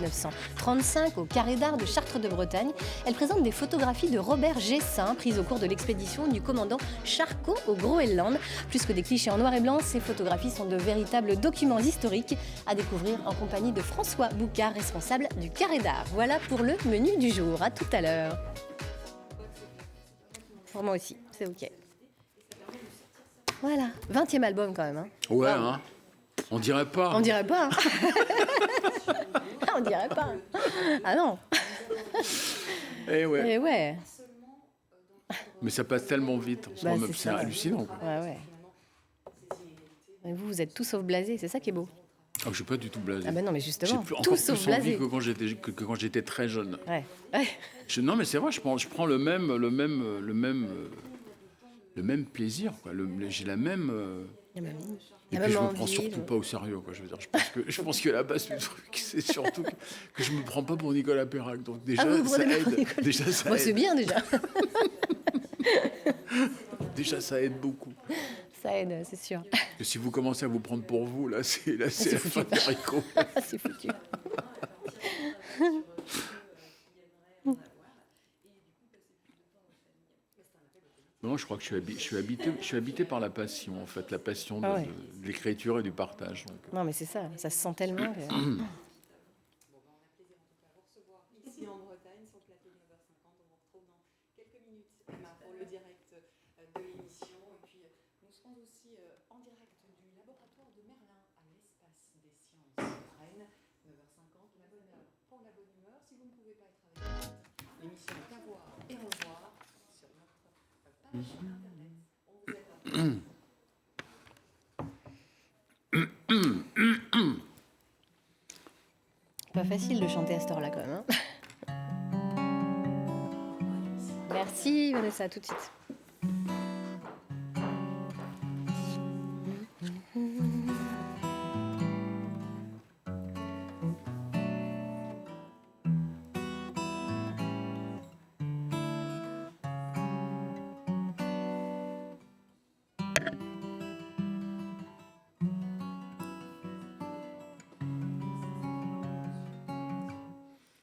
1935 au Carré d'Art de Chartres de Bretagne. Elle présente des photographies de Robert Gessin prises au cours de l'expédition du commandant Charcot au Groenland. Plus que des clichés en noir et blanc, ces photographies sont de véritables documents historiques à découvrir en compagnie de François Boucard, responsable du Carré d'Art. Voilà pour le menu du jour. À tout à l'heure. Pour moi aussi, c'est OK. Voilà, 20e album quand même. Hein. Ouais, Wow. hein. On dirait pas. On dirait pas. Hein. On dirait pas. Ah non. Eh ouais. Et ouais. Mais ça passe tellement vite. En ce Bah, moment, c'est c'est ça. hallucinant. Quoi. Ouais. Et vous êtes tous sauf blasés, c'est ça qui est beau. Ah, je suis pas du tout blasé. Ah ben non, mais justement, Encore tous plus sauf envie blasés. que quand j'étais très jeune. Ouais. Non, mais c'est vrai, je prends le même plaisir. Quoi. J'ai la même. La même ligne. Et La puis même je me prends envie, surtout pas au sérieux. Quoi. Je veux dire, je pense que la base du truc, c'est surtout que je me prends pas pour Nicolas Perrac. Donc déjà, vous ça prenez pas aide. Nicolas. Déjà, ça Bon, aide. c'est bien déjà. Déjà, ça aide beaucoup. Ça aide, c'est sûr. Et si vous commencez à vous prendre pour vous, là, c'est la c'est fin des haricots. C'est foutu. Non, je crois que je suis habité par la passion, en fait, la passion Ah ouais. de l'écriture et du partage. Donc. Non, mais c'est ça se sent tellement. Que... Ici en Bretagne, sur le plateau de 9h50, on vous retrouve dans quelques minutes, Emma, pour le direct de l'émission. Et puis, nous serons aussi en direct du laboratoire de Merlin à l'espace des sciences Rennes, 9h50. La bonne heure pour la bonne humeur. Si vous ne pouvez pas être avec nous, l'émission est à voir et revoir sur notre page internet. On vous attend. Pas facile de chanter à cette heure-là quand même. Hein. Merci Vanessa, à tout de suite.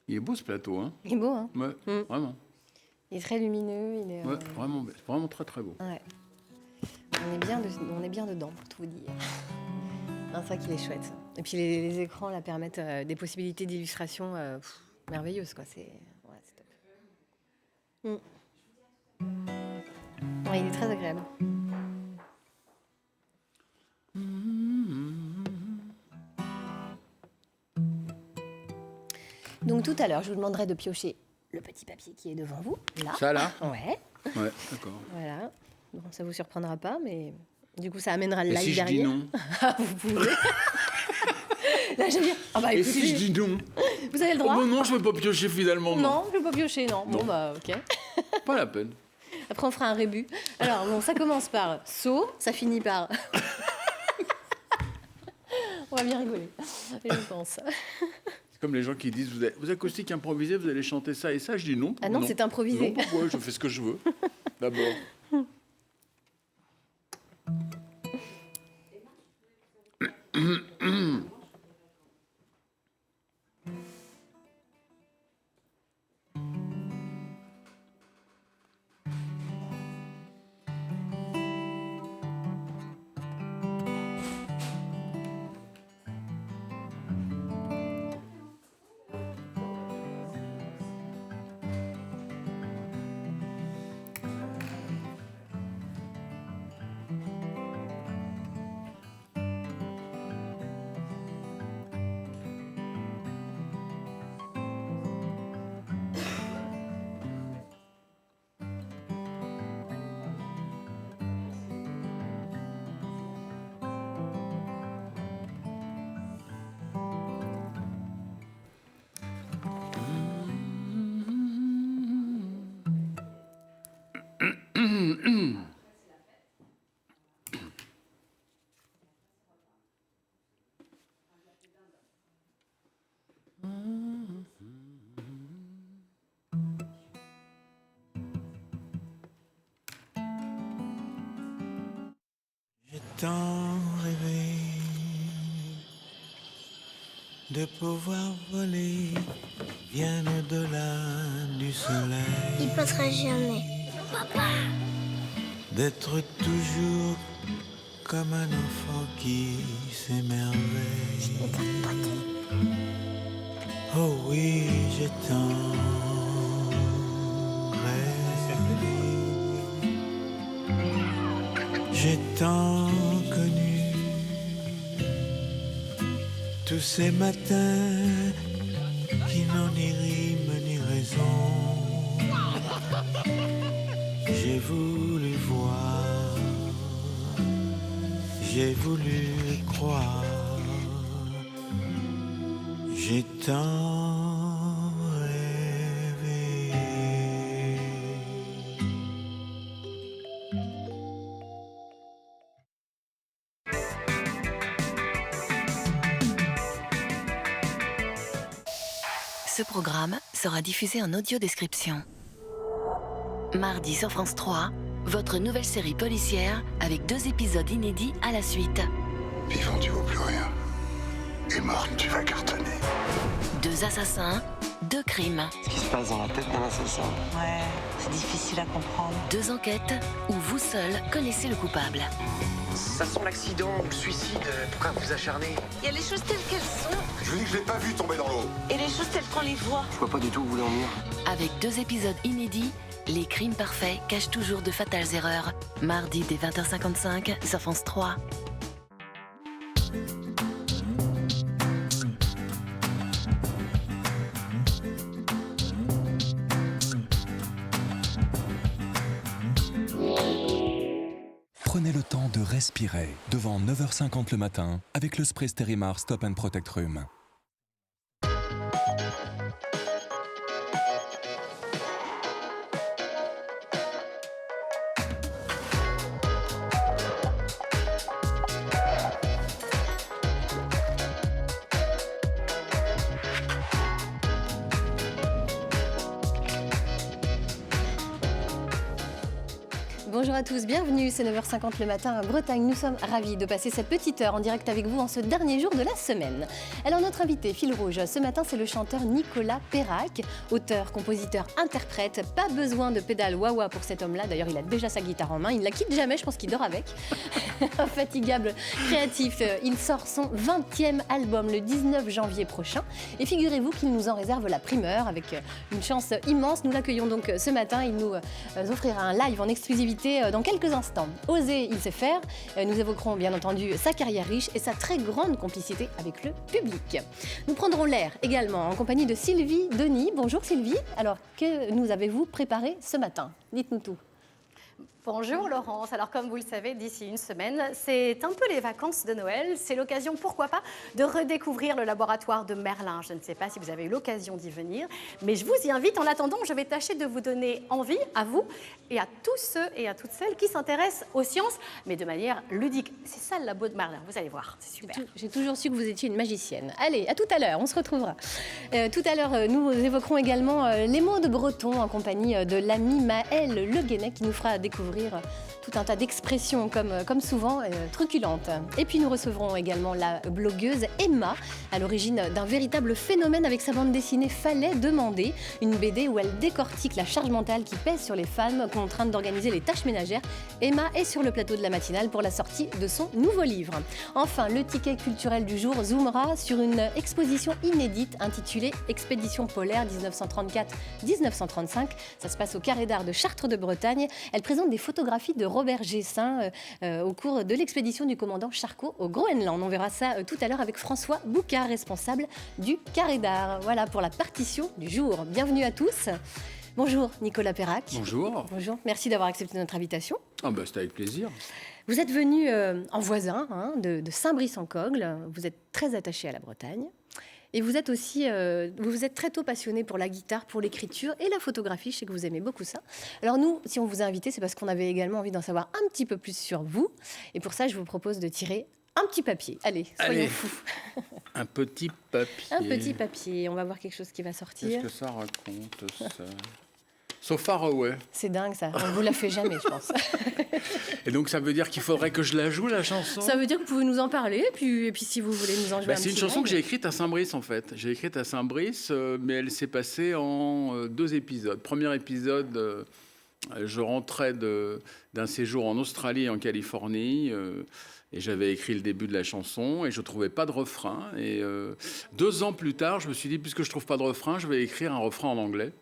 Il est beau ce plateau, hein. Il est beau, hein. Ouais, vraiment. Il est très lumineux. Il est, Ouais, vraiment très très beau. Ouais. On est bien dedans, pour tout vous dire. Non, c'est vrai qu'il est chouette. Et puis les écrans là, permettent des possibilités d'illustration merveilleuses, quoi. C'est top. Ouais, il est très agréable. Donc tout à l'heure, je vous demanderai de piocher le petit papier qui est devant vous, là. Ça là. Ouais. Ouais, d'accord. Voilà. Bon, ça vous surprendra pas, mais du coup, ça amènera le Et live si je derrière. dis non? Ah, vous pouvez. Là, je veux dire. Ah bah Et écoutez, si je dis non? vous avez le Oh droit. bah non, je ne veux pas piocher finalement. Non, je vais pas piocher, non. Non. Bon bah ok. Pas la peine. Après, on fera un rébut. Alors bon, ça commence par saut, ça finit par. On va bien rigoler, je pense. C'est comme les gens qui disent vous acoustique improvisé, vous allez chanter ça et ça. Je dis non. Ah non, c'est improvisé. Non, pourquoi? Je fais ce que je veux. D'abord. J'ai tant rêvé de pouvoir voler bien au-delà du soleil. Il passera jamais. D'être toujours comme un enfant qui s'émerveille. Oh oui, j'ai tant rêvé. J'ai tant connu tous ces matins qui n'ont ni rime ni raison. J'ai voulu voir, j'ai voulu croire, j'ai tant rêvé. Ce programme sera diffusé en audio-description. Mardi sur France 3, votre nouvelle série policière avec 2 épisodes inédits à la suite. Vivant, tu vaux plus rien. Et morte, tu vas cartonner. 2 assassins, 2 crimes. Ce qui se passe dans la tête d'un assassin. Ouais, c'est difficile à comprendre. 2 enquêtes où vous seul connaissez le coupable. Ça sent l'accident ou le suicide. Pourquoi vous acharnez? Il y a les choses telles qu'elles sont Je vous dis que je l'ai pas vu tomber dans l'eau. et les choses telles qu'on les voit. Je vois pas du tout où vous voulez en venir. Avec 2 épisodes inédits, les crimes parfaits cachent toujours de fatales erreurs. Mardi dès 20h55 sur France 3. Prenez le temps de respirer devant 9h50 le matin avec le spray Stérimar Stop & Protect Rhume. Bonjour à tous, bienvenue, c'est 9h50 le matin en Bretagne. Nous sommes ravis de passer cette petite heure en direct avec vous en ce dernier jour de la semaine. Alors notre invité, fil rouge, ce matin c'est le chanteur Nicolas Perrac, auteur, compositeur, interprète. Pas besoin de pédale wah-wah pour cet homme-là, d'ailleurs il a déjà sa guitare en main, il ne la quitte jamais, je pense qu'il dort avec. Infatigable, créatif, il sort son 20e album le 19 janvier prochain. Et figurez-vous qu'il nous en réserve la primeur avec une chance immense. Nous l'accueillons donc ce matin, il nous offrira un live en exclusivité dans quelques instants. Oser, il sait faire. Nous évoquerons bien entendu sa carrière riche et sa très grande complicité avec le public. Nous prendrons l'air également en compagnie de Sylvie Denis. Bonjour Sylvie. Alors, que nous avez-vous préparé ce matin? Dites-nous tout. Bonjour Laurence, alors comme vous le savez, d'ici une semaine, c'est un peu les vacances de Noël. C'est l'occasion, pourquoi pas, de redécouvrir le laboratoire de Merlin. Je ne sais pas si vous avez eu l'occasion d'y venir, mais je vous y invite. En attendant, je vais tâcher de vous donner envie, à vous et à tous ceux et à toutes celles qui s'intéressent aux sciences, mais de manière ludique. C'est ça le labo de Merlin, vous allez voir, c'est super. J'ai toujours su que vous étiez une magicienne. Allez, à tout à l'heure, on se retrouvera. Tout à l'heure, nous évoquerons également les mots de breton en compagnie de l'ami Maëlle Le Guenec qui nous fera découvrir tout un tas d'expressions comme souvent truculentes. Et puis nous recevrons également la blogueuse Emma, à l'origine d'un véritable phénomène avec sa bande dessinée Fallait demander, une BD où elle décortique la charge mentale qui pèse sur les femmes contraintes d'organiser les tâches ménagères. Emma est sur le plateau de la matinale pour la sortie de son nouveau livre. Enfin, le ticket culturel du jour zoomera sur une exposition inédite intitulée Expédition polaire 1934-1935. Ça se passe au Carré d'Art de Chartres de Bretagne. Elle présente des photographies de Robert Gessin au cours de l'expédition du commandant Charcot au Groenland. On verra ça tout à l'heure avec François Boucard, responsable du Carré d'Art. Voilà pour la partition du jour. Bienvenue à tous. Bonjour Nicolas Perrac. Bonjour. Bonjour, merci d'avoir accepté notre invitation. Ah bah c'était avec plaisir. Vous êtes venu en voisin de Saint-Brice-en-Cogle. Vous êtes très attaché à la Bretagne. Et vous êtes aussi, vous vous êtes très tôt passionné pour la guitare, pour l'écriture et la photographie. Je sais que vous aimez beaucoup ça. Alors nous, si on vous a invité, c'est parce qu'on avait également envie d'en savoir un petit peu plus sur vous. Et pour ça, je vous propose de tirer un petit papier. Allez, soyons fous. Un petit papier. Un petit papier. On va voir quelque chose qui va sortir. Qu'est-ce que ça raconte, ça? So Far Away. C'est dingue ça, on ne vous la fait jamais, je pense. Et donc ça veut dire qu'il faudrait que je la joue, la chanson? Ça veut dire que vous pouvez nous en parler, et puis si vous voulez nous en jouer un C'est une petit chanson que live. j'ai écrite à Saint-Brice en fait. J'ai écrite à Saint-Brice, mais elle s'est passée en 2 épisodes. Premier épisode, je rentrais d'un séjour en Australie et en Californie. Et j'avais écrit le début de la chanson et je ne trouvais pas de refrain. Et 2 ans plus tard, je me suis dit, puisque je ne trouve pas de refrain, je vais écrire un refrain en anglais.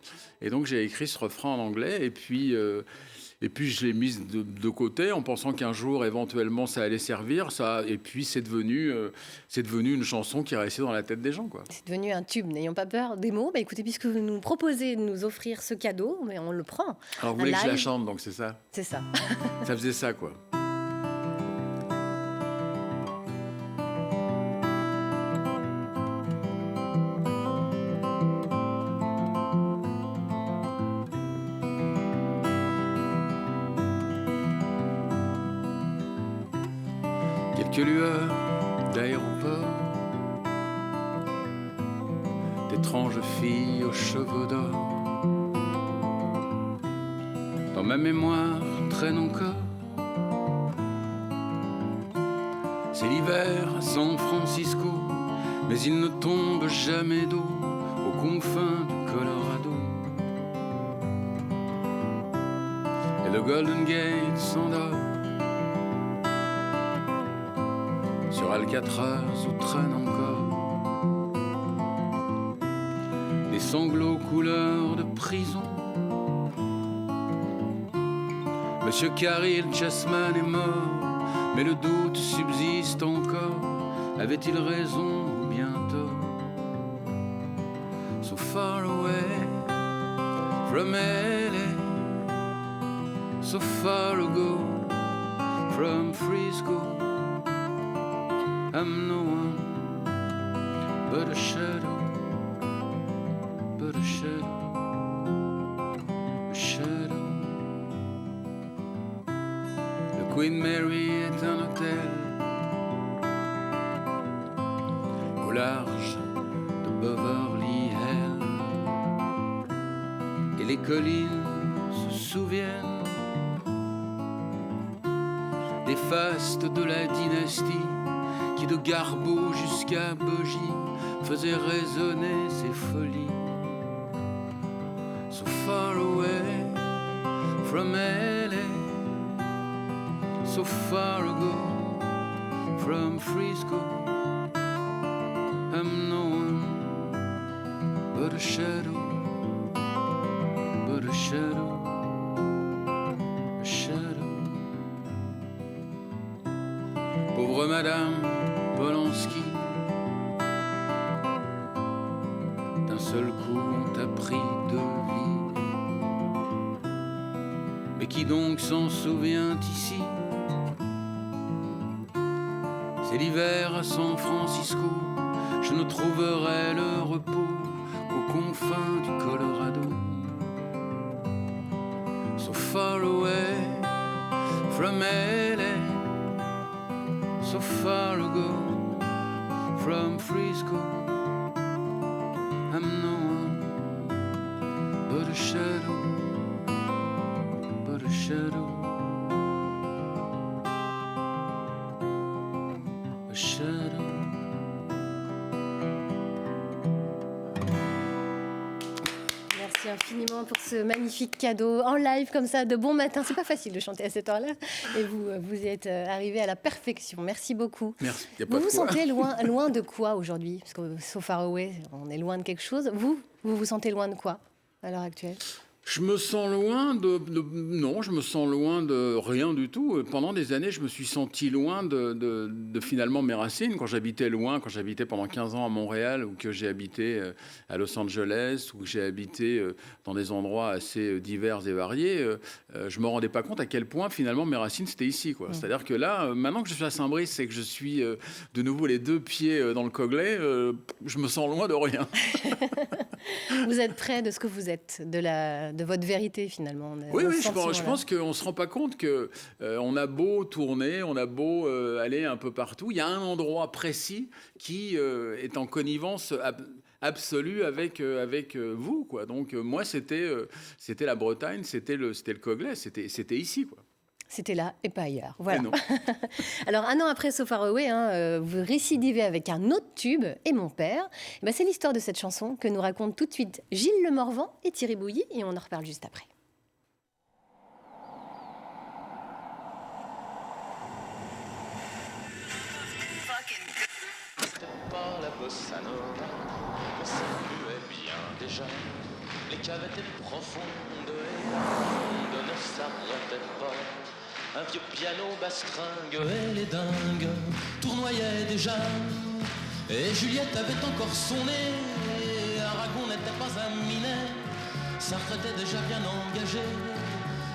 Et donc j'ai écrit ce refrain en anglais et puis je l'ai mise de côté en pensant qu'un jour, éventuellement, ça allait servir. Et puis c'est devenu une chanson qui est restée dans la tête des gens, quoi. C'est devenu un tube, n'ayons pas peur des mots. Bah, écoutez, puisque vous nous proposez de nous offrir ce cadeau, mais on le prend. Alors vous Un voulez que je la live. chante, donc c'est ça? C'est ça. Ça faisait ça, quoi. Quelques lueurs d'aéroport, d'étranges filles aux cheveux d'or. Dans ma mémoire traîne encore. C'est l'hiver à San Francisco, mais il ne tombe jamais d'eau aux confins du Colorado. Et le Golden Gate s'endort. Sur Alcatraz où traînent encore des sanglots couleur de prison. Monsieur Caril Chessman est mort, mais le doute subsiste encore. Avait-il raison ou bien tort? So far away from LA, so far ago from Frisco. I'm no one but a shadow, but a shadow, a shadow. Le Queen Mary est un hôtel au large de Beverly Hills. Et les collines se souviennent des fastes de la dynastie qui de Garbeau jusqu'à Bogie faisait résonner ses folies. So far away from LA, so far ago from Frisco. I'm no one but a shadow, but a shadow, a shadow. Pauvre Madame Polanski, d'un seul coup on t'a pris de vie. Mais qui donc s'en souvient ici? C'est l'hiver à San Francisco, je ne trouverai le repos qu'aux confins du Colorado. So far away from LA, so far ago from Frisco. I'm no one but a shadow, but a shadow, a shadow. Merci infiniment pour ce magnifique cadeau en live comme ça, de bon matin. C'est pas facile de chanter à cette heure-là. Et vous y êtes arrivé à la perfection. Merci beaucoup. Merci. Y a pas Vous de vous quoi. sentez loin de quoi aujourd'hui? Parce que so far away, on est loin de quelque chose. Vous vous sentez loin de quoi à l'heure actuelle? Je me sens loin non, je me sens loin de rien du tout. Pendant des années, je me suis senti loin de finalement mes racines. Quand j'habitais loin, quand j'habitais pendant 15 ans à Montréal, ou que j'ai habité à Los Angeles, ou que j'ai habité dans des endroits assez divers et variés, je me rendais pas compte à quel point finalement mes racines c'était ici, quoi. C'est-à-dire que là, maintenant que je suis à Saint-Brice et que je suis de nouveau les 2 pieds dans le Coglay, je me sens loin de rien. Vous êtes près de ce que vous êtes, de votre vérité finalement. Oui, je pense qu'on ne se rend pas compte qu'on a beau tourner, on a beau aller un peu partout, il y a un endroit précis qui est en connivence absolue avec vous, quoi. Donc moi, c'était la Bretagne, c'était le Coglais, c'était ici, quoi. C'était là et pas ailleurs. Voilà. Et non. Alors, un an après So Far Away, vous récidivez avec un autre tube, Et mon père. Et ben, c'est l'histoire de cette chanson que nous racontent tout de suite Gilles Lemorvan et Thierry Bouilly, et on en reparle juste après. C'était pas la bossa nova, mais ça muait bien déjà. Les caves étaient profondes et la ronde ne s'arrêtait pas. Un vieux piano bastringue et les dingues tournoyaient déjà. Et Juliette avait encore son nez, et Aragon n'était pas un minet. Sartre était déjà bien engagé.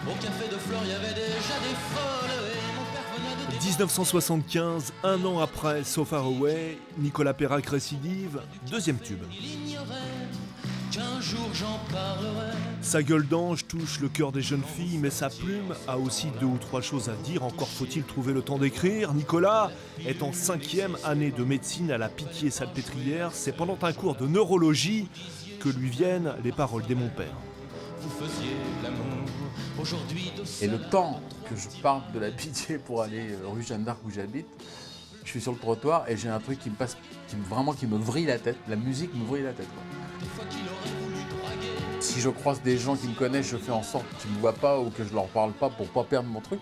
Au café de Flore, il y avait déjà des folles et mon père venait de... 1975, un an après So Far Away, Nicolas Perrac récidive, deuxième tube. Il ignorait qu'un jour j'en parlerai. Sa gueule d'ange touche le cœur des jeunes filles, mais sa plume a aussi 2 ou 3 choses à dire. Encore faut-il trouver le temps d'écrire. Nicolas est en 5e année de médecine à la Pitié-Salpêtrière. C'est pendant un cours de neurologie que lui viennent les paroles des Mon Père. Vous faisiez l'amour aujourd'hui de... Et le temps que je parte de la Pitié pour aller rue Jeanne d'Arc où j'habite, je suis sur le trottoir et j'ai un truc qui me vrille la tête. La musique me vrille la tête, quoi. Si je croise des gens qui me connaissent, je fais en sorte qu'ils ne me voient pas ou que je ne leur parle pas pour ne pas perdre mon truc.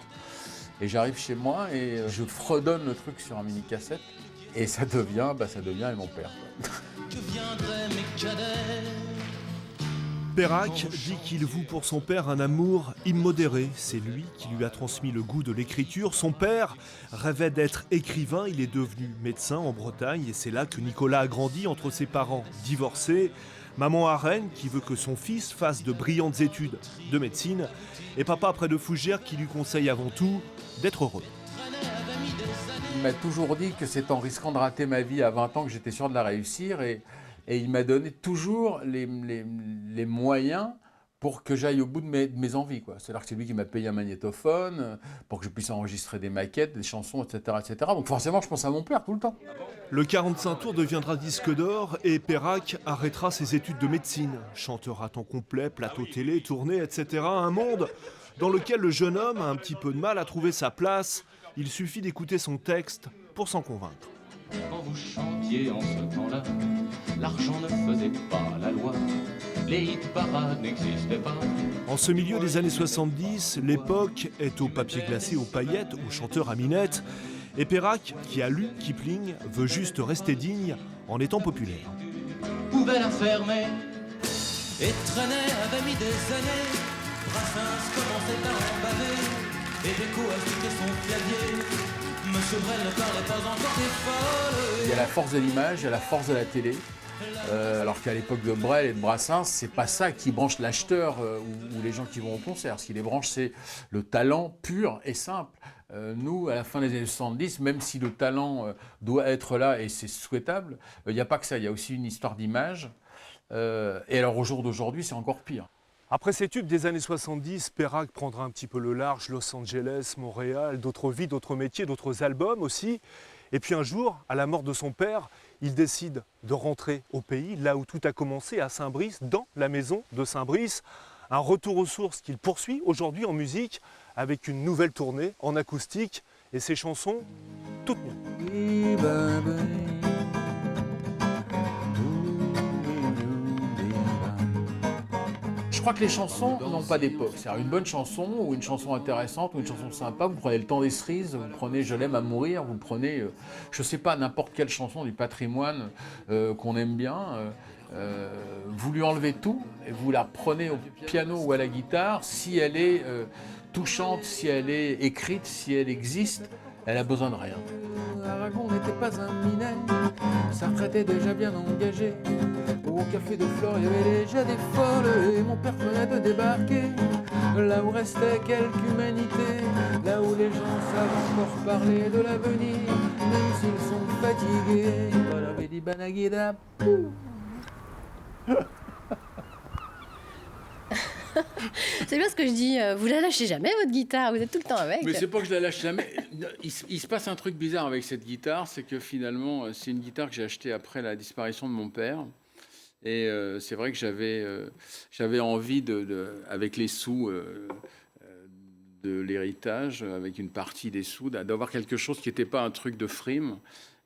Et j'arrive chez moi et je fredonne le truc sur un mini-cassette et ça devient Et mon père, quoi. Que viendraient mes cadets. Perrac dit qu'il voue pour son père un amour immodéré. C'est lui qui lui a transmis le goût de l'écriture. Son père rêvait d'être écrivain. Il est devenu médecin en Bretagne et c'est là que Nicolas a grandi entre ses parents divorcés. Maman à Rennes qui veut que son fils fasse de brillantes études de médecine et papa près de Fougères qui lui conseille avant tout d'être heureux. Il m'a toujours dit que c'est en risquant de rater ma vie à 20 ans que j'étais sûr de la réussir et il m'a donné toujours les moyens pour que j'aille au bout de mes envies, quoi. C'est-à-dire que c'est lui qui m'a payé un magnétophone pour que je puisse enregistrer des maquettes, des chansons, etc., etc. Donc forcément, je pense à mon père tout le temps. Le 45 tours deviendra disque d'or et Perrac arrêtera ses études de médecine. Chanteur à temps complet, plateau télé, tournée, etc. Un monde dans lequel le jeune homme a un petit peu de mal à trouver sa place. Il suffit d'écouter son texte pour s'en convaincre. Quand vous chantiez en ce temps-là, l'argent ne faisait pas la loi. Les hit-parades n'existaient pas. En ce milieu des années 70, l'époque est au papier glacé, aux paillettes, au chanteur à minette. Et Perrac, qui a lu Kipling, veut juste rester digne en étant populaire. Pouvait la fermer et traînait avait mis des années. Brassens commençait à emballer et Déco ajoutait son clavier. Monsieur Brel ne parlait pas encore des folles. Il y a la force de l'image, il y a la force de la télé. Alors qu'à l'époque de Brel et de Brassens, c'est pas ça qui branche l'acheteur ou les gens qui vont au concert. Ce qui les branche, c'est le talent pur et simple. Nous, à la fin des années 70, même si le talent doit être là et c'est souhaitable, il n'y a pas que ça, il y a aussi une histoire d'image. Et alors au jour d'aujourd'hui, c'est encore pire. Après ces tubes des années 70, Perrac prendra un petit peu le large, Los Angeles, Montréal, d'autres vies, d'autres métiers, d'autres albums aussi. Et puis un jour, à la mort de son père, il décide de rentrer au pays, là où tout a commencé, à Saint-Brice, dans la maison de Saint-Brice. Un retour aux sources qu'il poursuit aujourd'hui en musique, avec une nouvelle tournée en acoustique et ses chansons toutes nues. Je crois que les chansons n'ont pas d'époque. C'est-à-dire une bonne chanson ou une chanson intéressante ou une chanson sympa, vous prenez Le Temps des Cerises, vous prenez Je l'aime à mourir, vous prenez, je sais pas, n'importe quelle chanson du patrimoine qu'on aime bien. Vous lui enlevez tout et vous la prenez au piano ou à la guitare. Si elle est touchante, si elle est écrite, si elle existe, elle a besoin de rien. Aragon n'était pas un minet, Sartre était déjà bien engagé. Au café de Flore, il y avait déjà des folles et mon père venait de débarquer. Là où restait quelque humanité, là où les gens savent encore parler de l'avenir, même s'ils sont fatigués. Voilà, Bédi Banaguida. C'est bien ce que je dis, vous la lâchez jamais votre guitare, vous êtes tout le temps avec. Mais c'est pas que je la lâche jamais. Il se passe un truc bizarre avec cette guitare, c'est que finalement, c'est une guitare que j'ai achetée après la disparition de mon père. Et c'est vrai que j'avais envie, avec les sous de l'héritage, avec une partie des sous, d'avoir quelque chose qui n'était pas un truc de frime.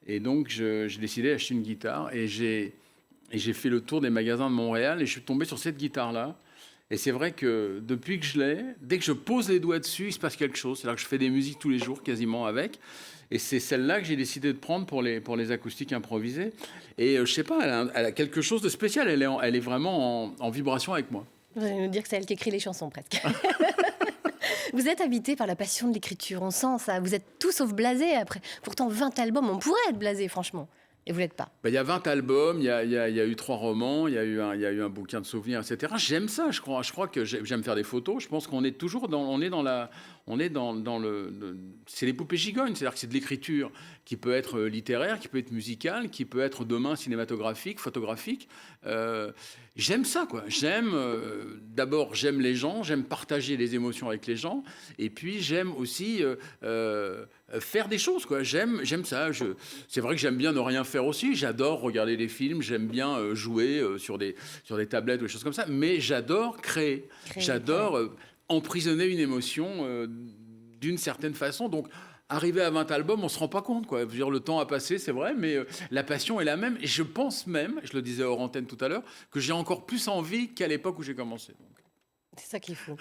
Et donc, j'ai décidé d'acheter une guitare. Et j'ai fait le tour des magasins de Montréal et je suis tombé sur cette guitare-là. Et c'est vrai que depuis que je l'ai, dès que je pose les doigts dessus, il se passe quelque chose. C'est-à-dire que je fais des musiques tous les jours quasiment avec. Et c'est celle-là que j'ai décidé de prendre pour les acoustiques improvisées. Et je sais pas, elle a quelque chose de spécial. Elle est vraiment en vibration avec moi. Vous allez nous dire que c'est elle qui écrit les chansons presque. Vous êtes habité par la passion de l'écriture, on sent ça. Vous êtes tout sauf blasé après. Pourtant 20 albums, on pourrait être blasé franchement. Et vous l'êtes pas. Il y a 20 albums, il y a eu 3 romans, il y a eu un bouquin de souvenirs, etc. J'aime ça, je crois que j'aime faire des photos. Je pense qu'on est toujours c'est les poupées gigognes, c'est-à-dire que c'est de l'écriture qui peut être littéraire, qui peut être musicale, qui peut être demain cinématographique, photographique. J'aime ça, quoi. D'abord, j'aime les gens, j'aime partager les émotions avec les gens, et puis j'aime aussi faire des choses, quoi. J'aime ça. C'est vrai que j'aime bien ne rien faire aussi. J'adore regarder des films, j'aime bien jouer sur des tablettes ou des choses comme ça, mais j'adore créer. J'adore emprisonner une émotion d'une certaine façon. Donc, arrivé à 20 albums, on ne se rend pas compte, quoi. Je veux dire, le temps a passé, c'est vrai, mais la passion est la même. Et je pense même, je le disais hors antenne tout à l'heure, que j'ai encore plus envie qu'à l'époque où j'ai commencé. Donc. C'est ça qu'il faut.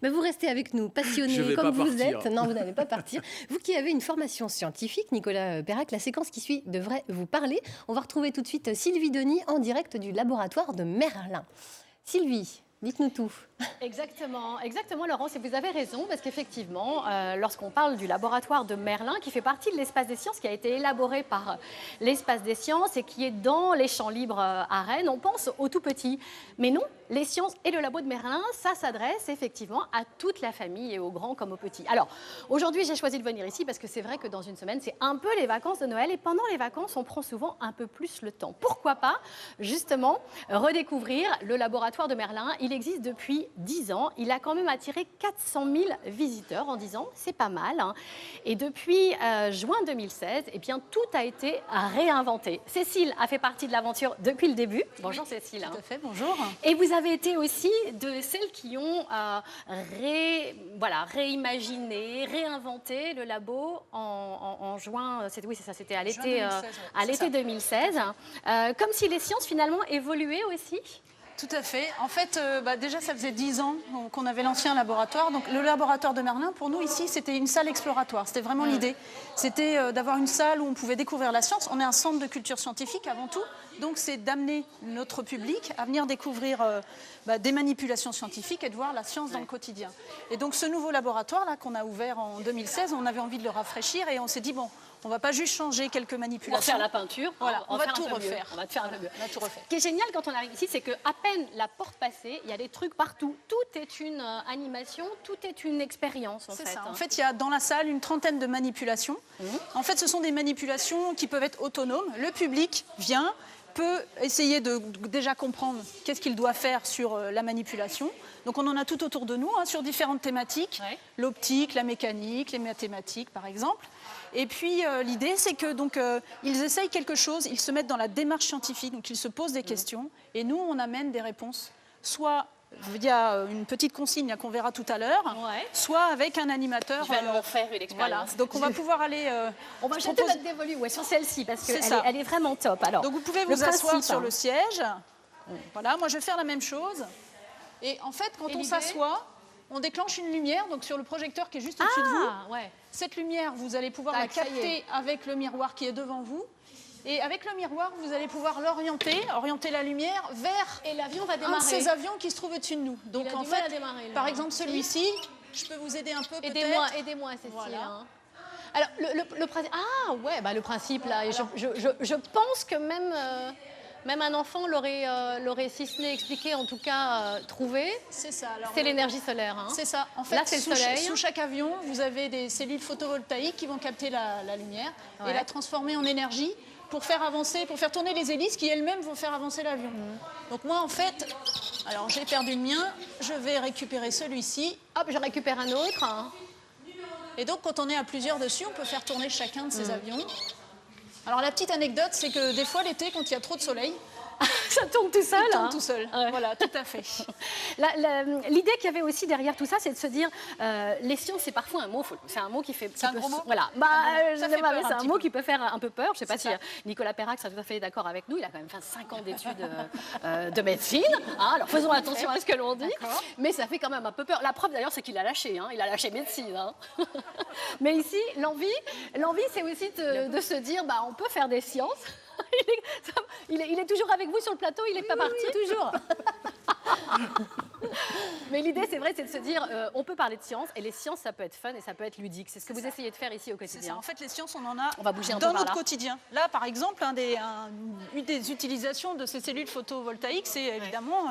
Mais vous restez avec nous, passionné comme vous êtes. Non, vous n'allez pas partir. Vous qui avez une formation scientifique, Nicolas Perrac, la séquence qui suit devrait vous parler. On va retrouver tout de suite Sylvie Denis en direct du laboratoire de Merlin. Sylvie, dites-nous tout. Exactement, Laurence, et vous avez raison, parce qu'effectivement, lorsqu'on parle du laboratoire de Merlin, qui fait partie de l'Espace des Sciences, qui a été élaboré par l'Espace des Sciences et qui est dans les Champs Libres à Rennes, on pense aux tout petits. Mais non, les sciences et le labo de Merlin, ça s'adresse effectivement à toute la famille, et aux grands comme aux petits. Alors, aujourd'hui, j'ai choisi de venir ici parce que c'est vrai que dans une semaine, c'est un peu les vacances de Noël, et pendant les vacances, on prend souvent un peu plus le temps. Pourquoi pas, justement, redécouvrir le laboratoire de Merlin. Il existe depuis 10 ans. Il a quand même attiré 400 000 visiteurs en 10 ans. C'est pas mal, hein. Et depuis juin 2016, eh bien, tout a été réinventé. Cécile a fait partie de l'aventure depuis le début. Bonjour Cécile. Tout à fait, bonjour. Et vous avez été aussi de celles qui ont réimaginé, réinventé le labo en juin. Oui, c'est ça, c'était à l'été 2016. Comme si les sciences finalement évoluaient aussi. Tout à fait. En fait, déjà, ça faisait 10 ans qu'on avait lancé un laboratoire. Donc, le laboratoire de Merlin, pour nous, ici, c'était une salle exploratoire. C'était vraiment l'idée. C'était d'avoir une salle où on pouvait découvrir la science. On est un centre de culture scientifique avant tout. Donc, c'est d'amener notre public à venir découvrir des manipulations scientifiques et de voir la science dans le quotidien. Et donc, ce nouveau laboratoire-là qu'on a ouvert en 2016, on avait envie de le rafraîchir et on s'est dit, bon, on ne va pas juste changer quelques manipulations. On va faire la peinture. Voilà, on va tout refaire. On va faire un peu mieux. On va tout refaire. Ce qui est génial quand on arrive ici, c'est qu'à peine la porte passée, il y a des trucs partout. Tout est une animation, tout est une expérience. C'est ça. En fait, il y a dans la salle une trentaine de manipulations. En fait, ce sont des manipulations qui peuvent être autonomes. Le public vient, peut essayer de déjà comprendre qu'est-ce qu'il doit faire sur la manipulation. Donc on en a tout autour de nous, sur différentes thématiques, l'optique, la mécanique, les mathématiques par exemple. Et puis l'idée c'est que ils essayent quelque chose, ils se mettent dans la démarche scientifique, donc ils se posent des questions et nous on amène des réponses, soit via une petite consigne qu'on verra tout à l'heure, soit avec un animateur. Je vais leur faire une expérience. Voilà. Donc on va pouvoir aller. On va jeter notre dévolu sur celle-ci parce qu'elle est vraiment top. Alors, donc vous pouvez vous asseoir sur le siège. Voilà, moi je vais faire la même chose. Et en fait, quand on s'assoit, on déclenche une lumière donc sur le projecteur qui est juste au-dessus de vous. Cette lumière, vous allez pouvoir la capter avec le miroir qui est devant vous. Et avec le miroir, vous allez pouvoir orienter la lumière vers un de ces avions qui se trouve au-dessus de nous. Donc en fait, par exemple celui-ci, je peux vous aider un peu peut-être. Aidez-moi Cécile. Voilà. Hein. Alors le principe, le principe là, je pense que même un enfant l'aurait si ce n'est expliqué, en tout cas trouvé. C'est ça. C'est l'énergie solaire. Hein. C'est ça. En fait, là, c'est le soleil. Sous chaque avion, vous avez des cellules photovoltaïques qui vont capter la lumière et la transformer en énergie pour faire tourner les hélices qui elles-mêmes vont faire avancer l'avion. Donc moi, en fait, alors j'ai perdu le mien, je vais récupérer celui-ci. Hop, je récupère un autre. Et donc, quand on est à plusieurs dessus, on peut faire tourner chacun de ces avions. Alors la petite anecdote, c'est que des fois l'été, quand il y a trop de soleil, Ça tourne tout seul. Il tourne tout seul, voilà, tout à fait. L'idée qu'il y avait aussi derrière tout ça, c'est de se dire, les sciences, c'est parfois un mot, c'est un mot qui fait... C'est un gros mot. Voilà, je sais pas, mais c'est un mot qui peut faire un peu peur. Je ne sais pas si Nicolas Perrac sera tout à fait d'accord avec nous. Il a quand même fait 5 ans d'études de médecine. Hein, alors faisons attention à ce que l'on dit. Mais ça fait quand même un peu peur. La preuve d'ailleurs, c'est qu'il a lâché. Hein, il a lâché médecine. Hein. Mais ici, l'envie, c'est aussi de se dire, on peut faire des sciences. Il est toujours avec vous sur le plateau, il n'est pas parti. Toujours. Mais l'idée, c'est vrai, c'est de se dire, on peut parler de science, et les sciences, ça peut être fun et ça peut être ludique. C'est ce que vous essayez de faire ici au quotidien. En fait, les sciences, on en a on va bouger un dans peu par notre là. quotidien. Là, par exemple, une des utilisations de ces cellules photovoltaïques, c'est évidemment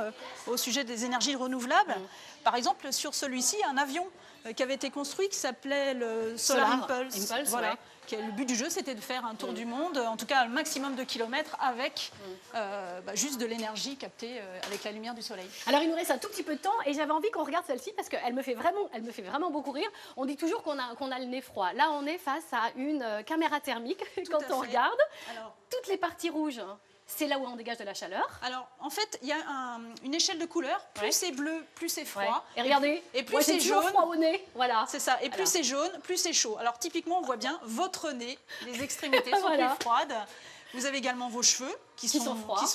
au sujet des énergies renouvelables. Par exemple, sur celui-ci, un avion qui avait été construit qui s'appelait le Solar Impulse. Voilà. Le but du jeu, c'était de faire un tour du monde, en tout cas un maximum de kilomètres, avec juste de l'énergie captée avec la lumière du soleil. Alors il nous reste un tout petit peu de temps et j'avais envie qu'on regarde celle-ci parce qu'elle me fait vraiment beaucoup rire. On dit toujours qu'on a le nez froid. Là, on est face à une caméra thermique quand on regarde. Alors, toutes les parties rouges, c'est là où on dégage de la chaleur. Alors, en fait, il y a une échelle de couleurs. Plus c'est bleu, plus c'est froid. Ouais. Et regardez, et plus c'est jaune. Froid au nez. Voilà. C'est ça. Et plus c'est jaune, plus c'est chaud. Alors, typiquement, on voit bien votre nez, les extrémités sont plus froides. Vous avez également vos cheveux qui sont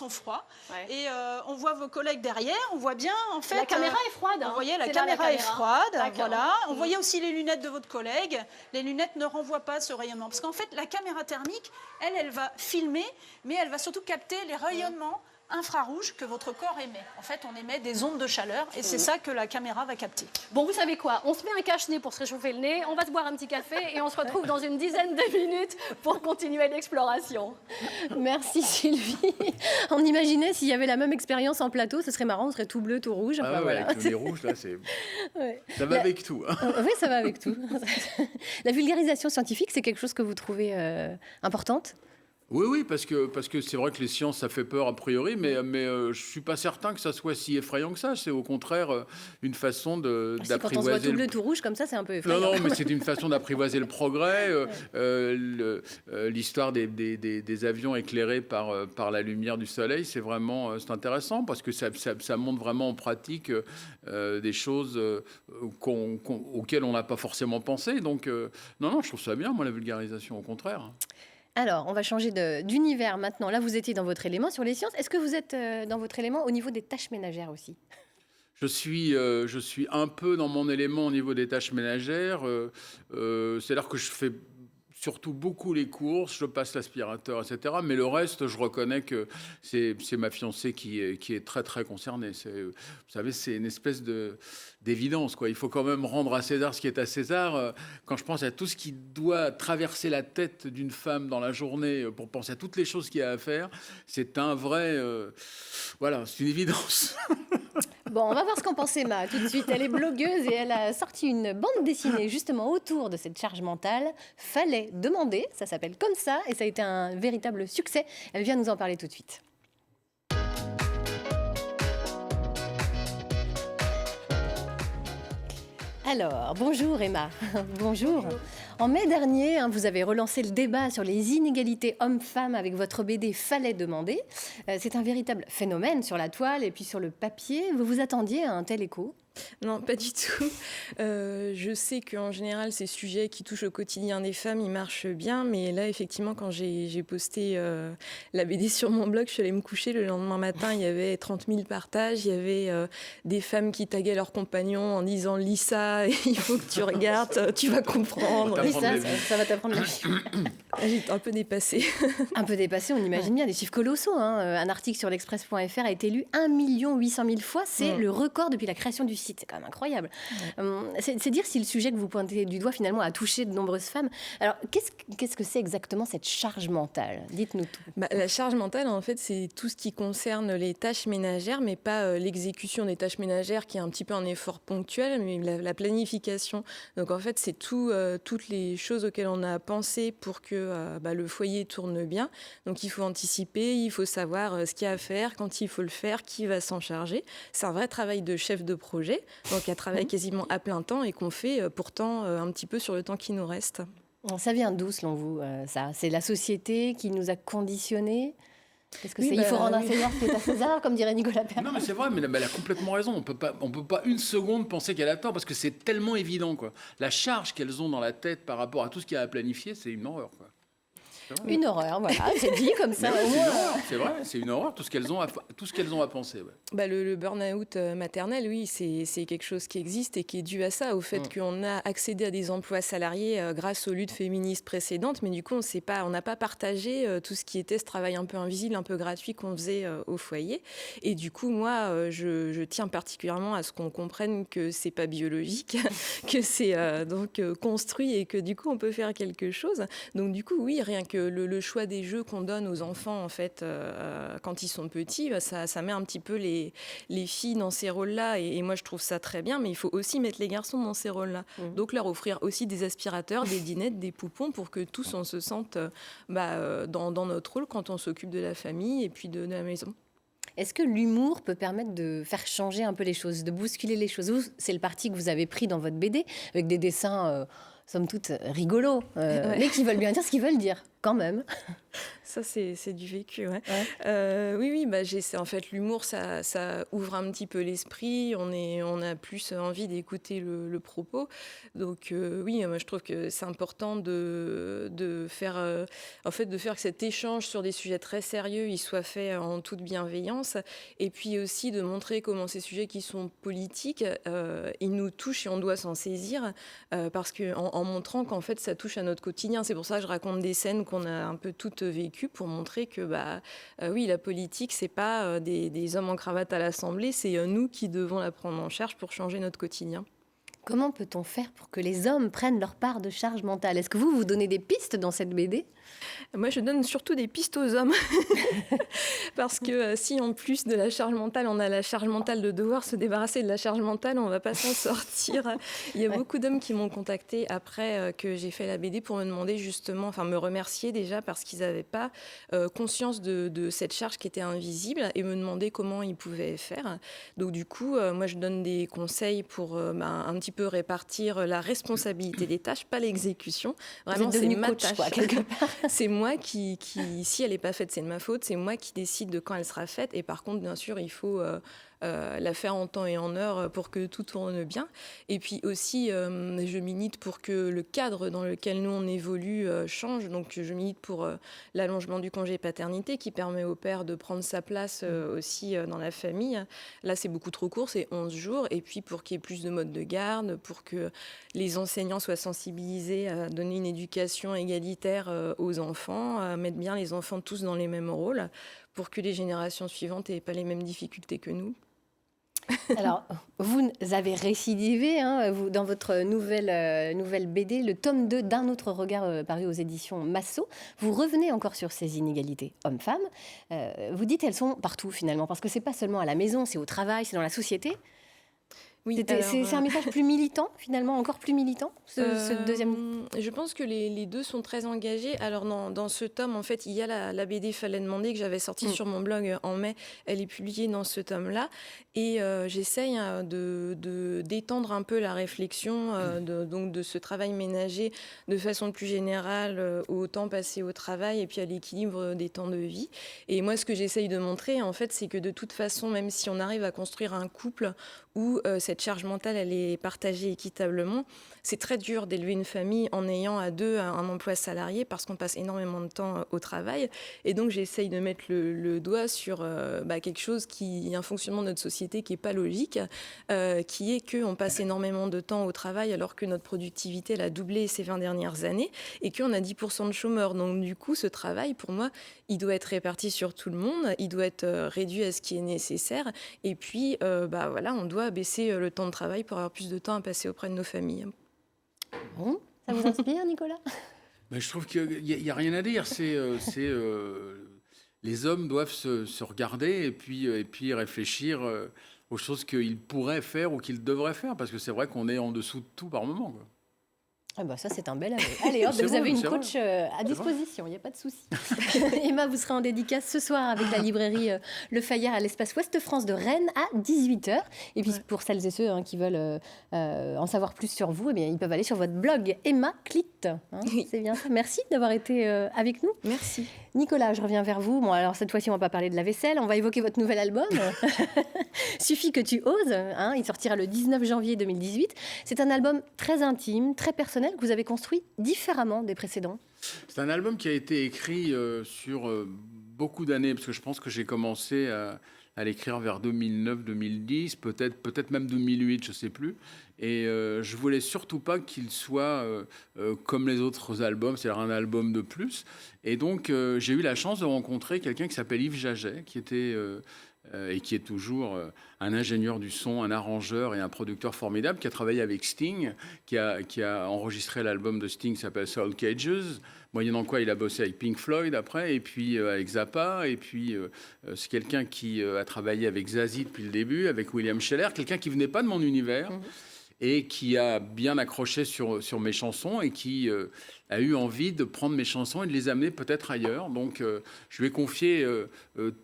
froids. Ouais. Et on voit vos collègues derrière. On voit bien, en fait... La caméra est froide. Vous voyez, la caméra est froide. Voilà. On voyait aussi les lunettes de votre collègue. Les lunettes ne renvoient pas ce rayonnement. Parce qu'en fait, la caméra thermique, elle va filmer, mais elle va surtout capter les rayonnements infrarouges que votre corps émet. En fait, on émet des ondes de chaleur et c'est ça que la caméra va capter. Bon, vous savez quoi? On se met un cache-nez pour se réchauffer le nez, on va se boire un petit café et on se retrouve dans une dizaine de minutes pour continuer l'exploration. Merci Sylvie. On imaginait s'il y avait la même expérience en plateau, ce serait marrant, on serait tout bleu, tout rouge. Enfin, voilà. Avec le nez rouge, là, c'est... Ça va avec tout. Hein. Oui, ça va avec tout. La vulgarisation scientifique, c'est quelque chose que vous trouvez importante? Oui, parce que c'est vrai que les sciences, ça fait peur a priori, mais je ne suis pas certain que ça soit si effrayant que ça. C'est au contraire une façon d'apprivoiser... Quand on se voit tout bleu, tout rouge, comme ça, c'est un peu effrayant. Non, mais c'est une façon d'apprivoiser le progrès. L'histoire des avions éclairés par la lumière du soleil, c'est intéressant, parce que ça montre vraiment en pratique des choses auxquelles on n'a pas forcément pensé. Donc, non, je trouve ça bien, moi, la vulgarisation, au contraire. Alors, on va changer d'univers maintenant. Là, vous étiez dans votre élément sur les sciences. Est-ce que vous êtes dans votre élément au niveau des tâches ménagères aussi? Je suis un peu dans mon élément au niveau des tâches ménagères. C'est-à-dire que je fais surtout beaucoup les courses, je passe l'aspirateur, etc. Mais le reste, je reconnais que c'est ma fiancée qui est très, très concernée. Vous savez, c'est une espèce d'évidence, quoi. Il faut quand même rendre à César ce qui est à César. Quand je pense à tout ce qui doit traverser la tête d'une femme dans la journée pour penser à toutes les choses qu'il y a à faire, c'est un vrai... voilà, c'est une évidence. Bon, on va voir ce qu'en pense Emma tout de suite. Elle est blogueuse et elle a sorti une bande dessinée justement autour de cette charge mentale. Fallait demander, ça s'appelle comme ça et ça a été un véritable succès. Elle vient nous en parler tout de suite. Alors, bonjour Emma. Bonjour. En mai dernier, vous avez relancé le débat sur les inégalités hommes-femmes avec votre BD Fallait demander. C'est un véritable phénomène sur la toile et puis sur le papier. Vous vous attendiez à un tel écho ? Non, pas du tout. Je sais qu'en général, ces sujets qui touchent au quotidien des femmes, ils marchent bien. Mais là, effectivement, quand j'ai posté la BD sur mon blog, je suis allée me coucher. Le lendemain matin, il y avait 30 000 partages. Il y avait des femmes qui taguaient leurs compagnons en disant « Lis ça, il faut que tu regardes, tu vas comprendre ». Ça va t'apprendre la vie. J'étais un peu dépassée. Un peu dépassée, on imagine bien, des chiffres colossaux. Un article sur l'Express.fr a été lu 1 800 000 fois. C'est le record depuis la création du site. C'est quand même incroyable. C'est dire si le sujet que vous pointez du doigt, finalement, a touché de nombreuses femmes. Alors, qu'est-ce que c'est exactement cette charge mentale? Dites-nous tout. La charge mentale, en fait, c'est tout ce qui concerne les tâches ménagères, mais pas l'exécution des tâches ménagères, qui est un petit peu un effort ponctuel, mais la planification. Donc, en fait, c'est toutes les choses auxquelles on a pensé pour que le foyer tourne bien. Donc, il faut anticiper, il faut savoir ce qu'il y a à faire, quand il faut le faire, qui va s'en charger. C'est un vrai travail de chef de projet, donc un travail quasiment à plein temps et qu'on fait pourtant un petit peu sur le temps qui nous reste. Ça vient d'où, selon vous, ça? C'est la société qui nous a conditionnés? Qu'est-ce que c'est ? Il faut rendre à César ce qui est à César, comme dirait Nicolas Perrin. Non, mais c'est vrai, mais elle a complètement raison. On peut pas une seconde penser qu'elle a tort, parce que c'est tellement évident, quoi. La charge qu'elles ont dans la tête par rapport à tout ce qu'il y a à planifier, c'est une horreur, quoi. Une horreur, voilà, c'est dit comme ça. C'est vrai, c'est une horreur, tout ce qu'elles ont à penser. Ouais. Le burn-out maternel, oui, c'est quelque chose qui existe et qui est dû à ça, au fait qu'on a accédé à des emplois salariés grâce aux luttes féministes précédentes, mais du coup, on n'a pas partagé tout ce qui était ce travail un peu invisible, un peu gratuit qu'on faisait au foyer. Et du coup, moi, je tiens particulièrement à ce qu'on comprenne que c'est pas biologique, que c'est construit et que du coup, on peut faire quelque chose. Donc du coup, oui, rien que le choix des jeux qu'on donne aux enfants en fait quand ils sont petits, ça met un petit peu les filles dans ces rôles-là et moi je trouve ça très bien, mais il faut aussi mettre les garçons dans ces rôles-là. Donc leur offrir aussi des aspirateurs, des dinettes, des poupons pour que tous on se sente dans notre rôle quand on s'occupe de la famille et puis de la maison. Est-ce que l'humour peut permettre de faire changer un peu les choses, de bousculer les choses ? C'est le parti que vous avez pris dans votre BD avec des dessins somme toute rigolos, mais qui veulent bien dire ce qu'ils veulent dire, quand même. Ça, c'est du vécu, ouais. Oui, en fait, l'humour, ça ouvre un petit peu l'esprit, on a plus envie d'écouter le propos. Donc, oui, moi, je trouve que c'est important de faire que cet échange sur des sujets très sérieux, il soit fait en toute bienveillance. Et puis aussi de montrer comment ces sujets qui sont politiques, ils nous touchent et on doit s'en saisir, parce qu'en montrant qu'en fait, ça touche à notre quotidien. C'est pour ça que je raconte des scènes qu'on a un peu toutes vécues pour montrer que oui, la politique, c'est pas des hommes en cravate à l'Assemblée, c'est nous qui devons la prendre en charge pour changer notre quotidien. Comment peut-on faire pour que les hommes prennent leur part de charge mentale ? Est-ce que vous donnez des pistes dans cette BD ? Moi, je donne surtout des pistes aux hommes. Parce que si, en plus de la charge mentale, on a la charge mentale de devoir se débarrasser de la charge mentale, on ne va pas s'en sortir. Il y a beaucoup d'hommes qui m'ont contacté après que j'ai fait la BD pour me demander justement, me remercier déjà parce qu'ils n'avaient pas conscience de cette charge qui était invisible et me demander comment ils pouvaient faire. Donc du coup, moi, je donne des conseils pour un petit peu répartir la responsabilité des tâches, pas l'exécution. Vraiment, c'est ma tâche. Quelque part. C'est moi qui, si elle n'est pas faite, c'est de ma faute. C'est moi qui décide de quand elle sera faite. Et par contre, bien sûr, il faut la faire en temps et en heure pour que tout tourne bien. Et puis aussi, je milite pour que le cadre dans lequel nous, on évolue change. Donc, je milite pour l'allongement du congé paternité qui permet au père de prendre sa place aussi dans la famille. Là, c'est beaucoup trop court, c'est 11 jours. Et puis, pour qu'il y ait plus de modes de garde, pour que les enseignants soient sensibilisés à donner une éducation égalitaire aux enfants, mettre bien les enfants tous dans les mêmes rôles, pour que les générations suivantes n'aient pas les mêmes difficultés que nous. Alors, vous avez récidivé dans votre nouvelle BD, le tome 2 d'Un autre regard paru aux éditions Massot. Vous revenez encore sur ces inégalités hommes-femmes. Vous dites qu'elles sont partout finalement, parce que ce n'est pas seulement à la maison, c'est au travail, c'est dans la société. Oui, c'est un message plus militant, finalement, encore plus militant, ce deuxième. Je pense que les deux sont très engagés. Alors, dans ce tome, en fait, il y a la BD Fallait demander que j'avais sortie sur mon blog en mai. Elle est publiée dans ce tome-là. Et j'essaye d'étendre un peu la réflexion donc de ce travail ménager de façon plus générale au temps passé au travail et puis à l'équilibre des temps de vie. Et moi, ce que j'essaye de montrer, en fait, c'est que de toute façon, même si on arrive à construire un couple où cette charge mentale, elle est partagée équitablement, c'est très dur d'élever une famille en ayant à deux un emploi salarié parce qu'on passe énormément de temps au travail. Et donc, j'essaye de mettre le doigt sur quelque chose qui est un fonctionnement de notre société qui n'est pas logique, qui est qu'on passe énormément de temps au travail alors que notre productivité elle a doublé ces 20 dernières années et qu'on a 10% de chômeurs. Donc, du coup, ce travail, pour moi, il doit être réparti sur tout le monde, il doit être réduit à ce qui est nécessaire. Et puis, on doit baisser le temps de travail pour avoir plus de temps à passer auprès de nos familles. Bon, ça vous inspire, Nicolas ? Je trouve qu'il n'y a rien à dire. Les hommes doivent se regarder et puis réfléchir aux choses qu'ils pourraient faire ou qu'ils devraient faire. Parce que c'est vrai qu'on est en dessous de tout par moment, quoi. Ah bah ça, c'est un bel aveu. Allez, hop, C'est vous vrai, avez une c'est vrai. coach à disposition, il n'y a pas de souci. Emma, vous serez en dédicace ce soir avec la librairie Le Fayard à l'espace Ouest France de Rennes à 18h. Et puis pour celles et ceux qui veulent en savoir plus sur vous, eh bien, ils peuvent aller sur votre blog Emma Clit. C'est bien ça. Merci d'avoir été avec nous. Merci. Nicolas, je reviens vers vous. Bon, alors cette fois-ci, on ne va pas parler de la vaisselle, on va évoquer votre nouvel album. Suffit que tu oses. Il sortira le 19 janvier 2018. C'est un album très intime, très personnel, que vous avez construit différemment des précédents. C'est un album qui a été écrit sur beaucoup d'années, parce que je pense que j'ai commencé à l'écrire vers 2009-2010, peut-être même 2008, je ne sais plus. Et je voulais surtout pas qu'il soit comme les autres albums, c'est-à-dire un album de plus. Et donc, j'ai eu la chance de rencontrer quelqu'un qui s'appelle Yves Jaget, qui était... et qui est toujours un ingénieur du son, un arrangeur et un producteur formidable, qui a travaillé avec Sting, qui a enregistré l'album de Sting qui s'appelle Soul Cages, moyennant quoi il a bossé avec Pink Floyd après, et puis avec Zappa, et puis c'est quelqu'un qui a travaillé avec Zazie depuis le début, avec William Scheller, quelqu'un qui venait pas de mon univers, et qui a bien accroché sur mes chansons, et qui a eu envie de prendre mes chansons et de les amener peut-être ailleurs. Donc, je lui ai confié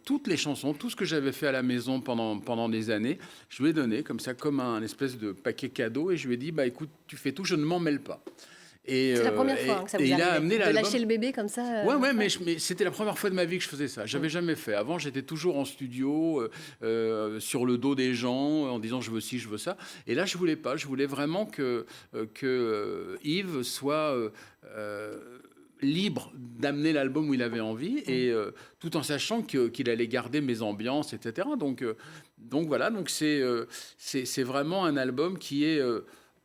toutes les chansons, tout ce que j'avais fait à la maison pendant des années. Je lui ai donné comme ça, comme un espèce de paquet cadeau, et je lui ai dit, bah écoute, tu fais tout, je ne m'en mêle pas. C'est la première fois que ça vous arrive, de lâcher le bébé comme ça. Ouais, mais c'était la première fois de ma vie que je faisais ça. J'avais jamais fait. Avant, j'étais toujours en studio, sur le dos des gens, en disant je veux ci, je veux ça. Et là, je voulais pas. Je voulais vraiment que Yves soit libre d'amener l'album où il avait envie, et tout en sachant qu'il allait garder mes ambiances, etc. Donc voilà. Donc c'est vraiment un album qui est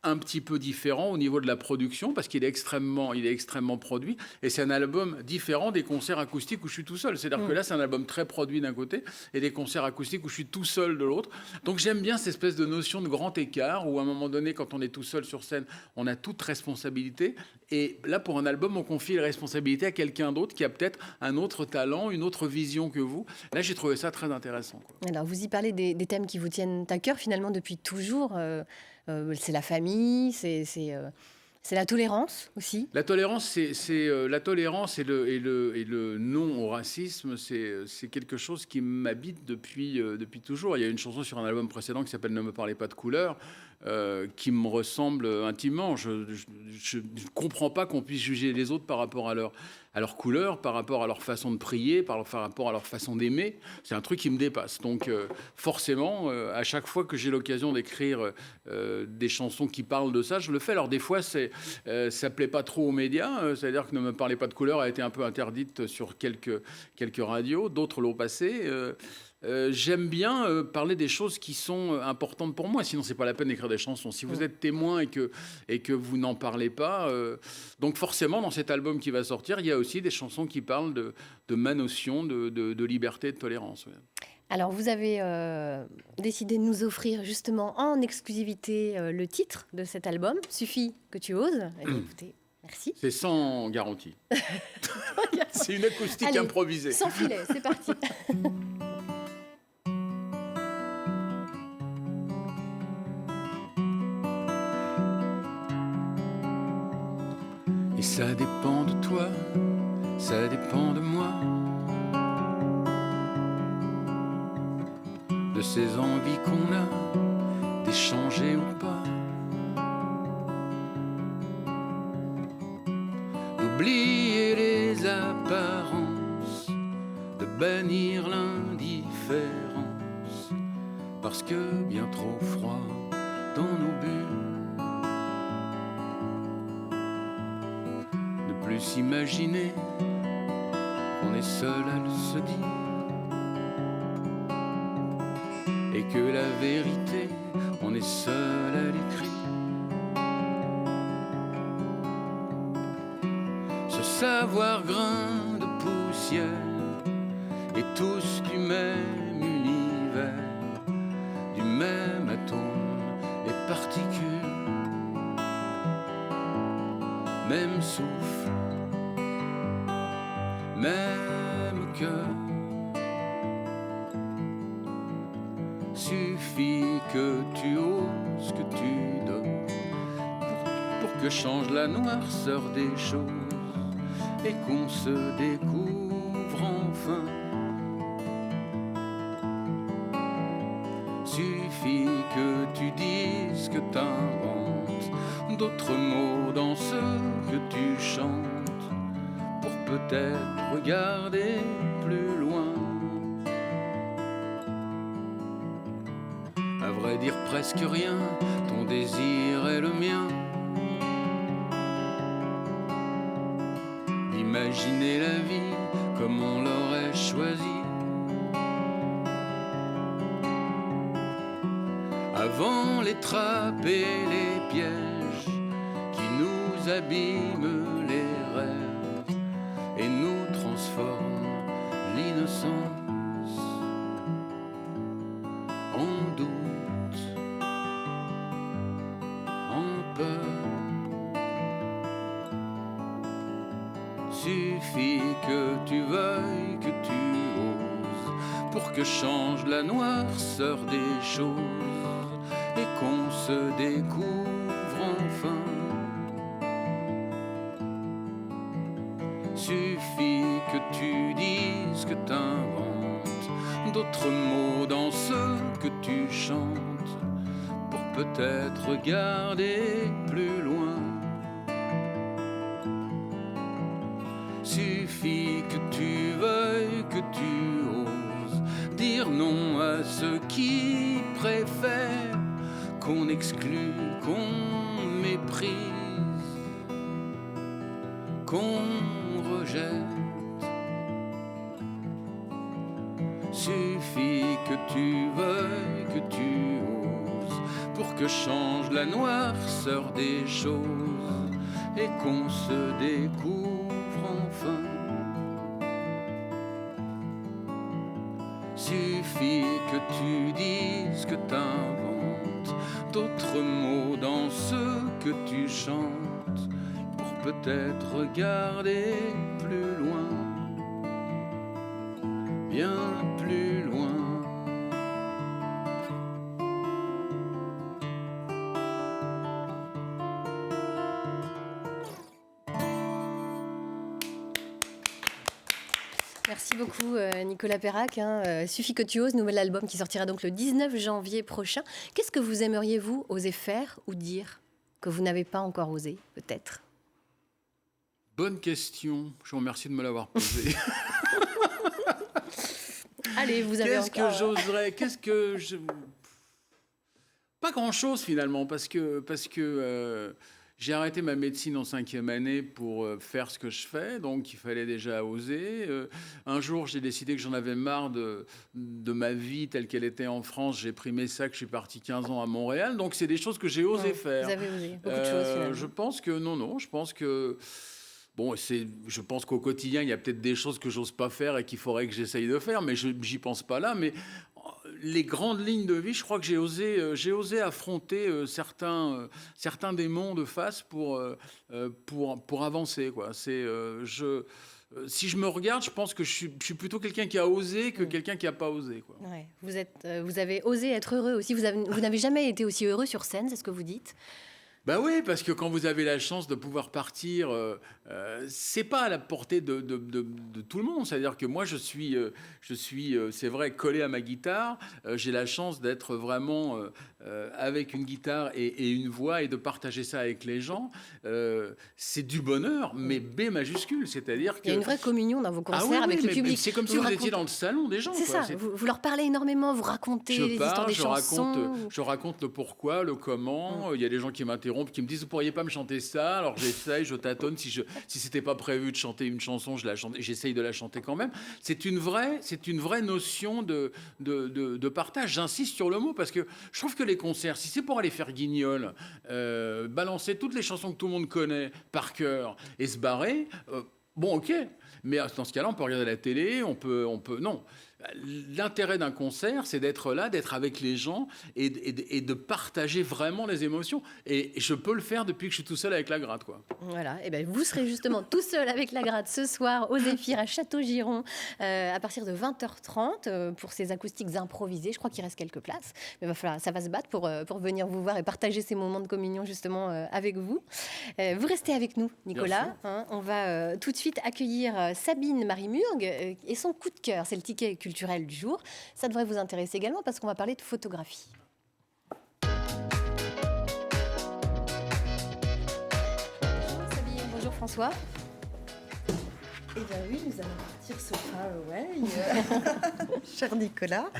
un petit peu différent au niveau de la production, parce qu'il est extrêmement produit, et c'est un album différent des concerts acoustiques où je suis tout seul. C'est-à-dire que là, c'est un album très produit d'un côté, et des concerts acoustiques où je suis tout seul de l'autre. Donc j'aime bien cette espèce de notion de grand écart, où à un moment donné, quand on est tout seul sur scène, on a toute responsabilité, et là, pour un album, on confie la responsabilité à quelqu'un d'autre qui a peut-être un autre talent, une autre vision que vous. Là, j'ai trouvé ça très intéressant, quoi. Alors, vous y parlez des thèmes qui vous tiennent à cœur, finalement, depuis toujours. C'est la famille, c'est la tolérance aussi. La tolérance, c'est la tolérance et le non au racisme, c'est quelque chose qui m'habite depuis toujours. Il y a une chanson sur un album précédent qui s'appelle Ne me parlez pas de couleur, qui me ressemble intimement. Je ne comprends pas qu'on puisse juger les autres par rapport à leur couleur, par rapport à leur façon de prier, par rapport à leur façon d'aimer. C'est un truc qui me dépasse. Donc forcément, à chaque fois que j'ai l'occasion d'écrire des chansons qui parlent de ça, je le fais. Alors des fois, ça ne plaît pas trop aux médias. C'est-à-dire que Ne me parlez pas de couleur a été un peu interdite sur quelques radios. D'autres l'ont passé. J'aime bien parler des choses qui sont importantes pour moi, sinon c'est pas la peine d'écrire des chansons. Si vous êtes témoin et que vous n'en parlez pas, donc forcément dans cet album qui va sortir, il y a aussi des chansons qui parlent de ma notion de liberté et de tolérance. Ouais. Alors vous avez décidé de nous offrir justement en exclusivité le titre de cet album, Suffit que tu oses. Eh bien, écoutez, merci. C'est sans garantie. C'est une acoustique Allez, improvisée. Sans filet, c'est parti. Et ça dépend de toi, ça dépend de moi, de ces envies qu'on a d'échanger ou pas, d'oublier les apparences, de bannir l'indifférence, parce que bien trop froid dans nos bulles. Plus s'imaginer qu'on est seul à le se dire, et que la vérité, on est seul à l'écrire. Ce savoir grain de poussière, et tous du même univers, du même atome, les particules, même souffle, même cœur. Suffit que tu oses, que tu donnes, pour que change la noirceur des choses et qu'on se découvre enfin. Suffit que tu dises que t'inventes d'autres mots dans ce que tu chantes pour peut-être regarder plus loin. À vrai dire presque rien, ton désir est le mien. Imaginer la vie comme on l'aurait choisie. Avant les trappes et les pièges qui nous abîment les rêves et nous transforment l'innocence en doute, en peur. Suffit que tu veuilles, que tu oses pour que change la noirceur des choses et qu'on se découvre enfin. Suffit que tu dises que t'inventes d'autres mots dans ce que tu chantes pour peut-être regarder plus loin. Suffit que tu veuilles, que tu oses dire non à ceux qui préfèrent qu'on exclut, qu'on méprise, qu'on rejette. Suffit que tu veuilles, que tu oses pour que change la noirceur des choses et qu'on se découvre enfin. Suffit que tu dises que t'inventes d'autres mots dans ce que tu chantes pour peut-être regarder plus loin, bien plus loin. Merci beaucoup Nicolas Perrac. Suffit que tu oses, nouvel album qui sortira donc le 19 janvier prochain. Qu'est-ce que vous aimeriez, vous, oser faire ou dire que vous n'avez pas encore osé, peut-être? Bonne question. Je vous remercie de me l'avoir posée. Allez, vous avez Qu'est-ce que j'oserais? Qu'est-ce que je... Pas grand-chose finalement, parce que j'ai arrêté ma médecine en 5e année pour faire ce que je fais, donc il fallait déjà oser. Un jour, j'ai décidé que j'en avais marre de ma vie telle qu'elle était en France. J'ai pris mes sacs, je suis parti 15 ans à Montréal, donc c'est des choses que j'ai osé faire. Vous avez osé beaucoup de choses finalement. Je pense que non, je pense que... Bon, je pense qu'au quotidien, il y a peut-être des choses que j'ose pas faire et qu'il faudrait que j'essaye de faire, mais j'y pense pas là. Mais les grandes lignes de vie, je crois que j'ai osé affronter certains démons de face pour avancer, quoi. Si je me regarde, je pense que je suis plutôt quelqu'un qui a osé que quelqu'un qui n'a pas osé, quoi. Ouais. Vous avez osé être heureux aussi. Vous n'avez jamais été aussi heureux sur scène, c'est ce que vous dites? Ben oui, parce que quand vous avez la chance de pouvoir partir, c'est pas à la portée de tout le monde. C'est-à-dire que moi, je suis c'est vrai, collé à ma guitare. J'ai la chance d'être vraiment avec une guitare et une voix et de partager ça avec les gens. C'est du bonheur, mais B majuscule. C'est-à-dire que... Il y a une vraie communion dans vos concerts avec le public. C'est comme si vous étiez dans le salon des gens. C'est ça, vous leur parlez énormément, vous racontez les histoires des chansons. Je raconte le pourquoi, le comment. Il y a des gens qui m'interrompent, qui me disent vous pourriez pas me chanter ça, alors j'essaye, je tâtonne, si c'était pas prévu de chanter une chanson, j'essaye de la chanter quand même. C'est une vraie notion de partage. J'insiste sur le mot parce que je trouve que les concerts, si c'est pour aller faire guignol, balancer toutes les chansons que tout le monde connaît par cœur et se barrer, bon ok, mais dans ce cas-là on peut regarder la télé, on peut non. L'intérêt d'un concert, c'est d'être là, d'être avec les gens et de partager vraiment les émotions. Et je peux le faire depuis que je suis tout seul avec la gratte, quoi. Voilà, et ben vous serez justement tout seul avec la gratte ce soir au Zéphyr à Château-Giron à partir de 20h30 pour ces acoustiques improvisées. Je crois qu'il reste quelques places, mais ça va se battre pour venir vous voir et partager ces moments de communion justement avec vous. Vous restez avec nous, Nicolas. Hein, on va tout de suite accueillir Sabine Marie-Murgue et son coup de cœur, c'est le ticket culturel du jour. Ça devrait vous intéresser également parce qu'on va parler de photographie. Bonjour Sabine, bonjour François. Eh bien oui, nous allons partir sur Far Away, cher Nicolas.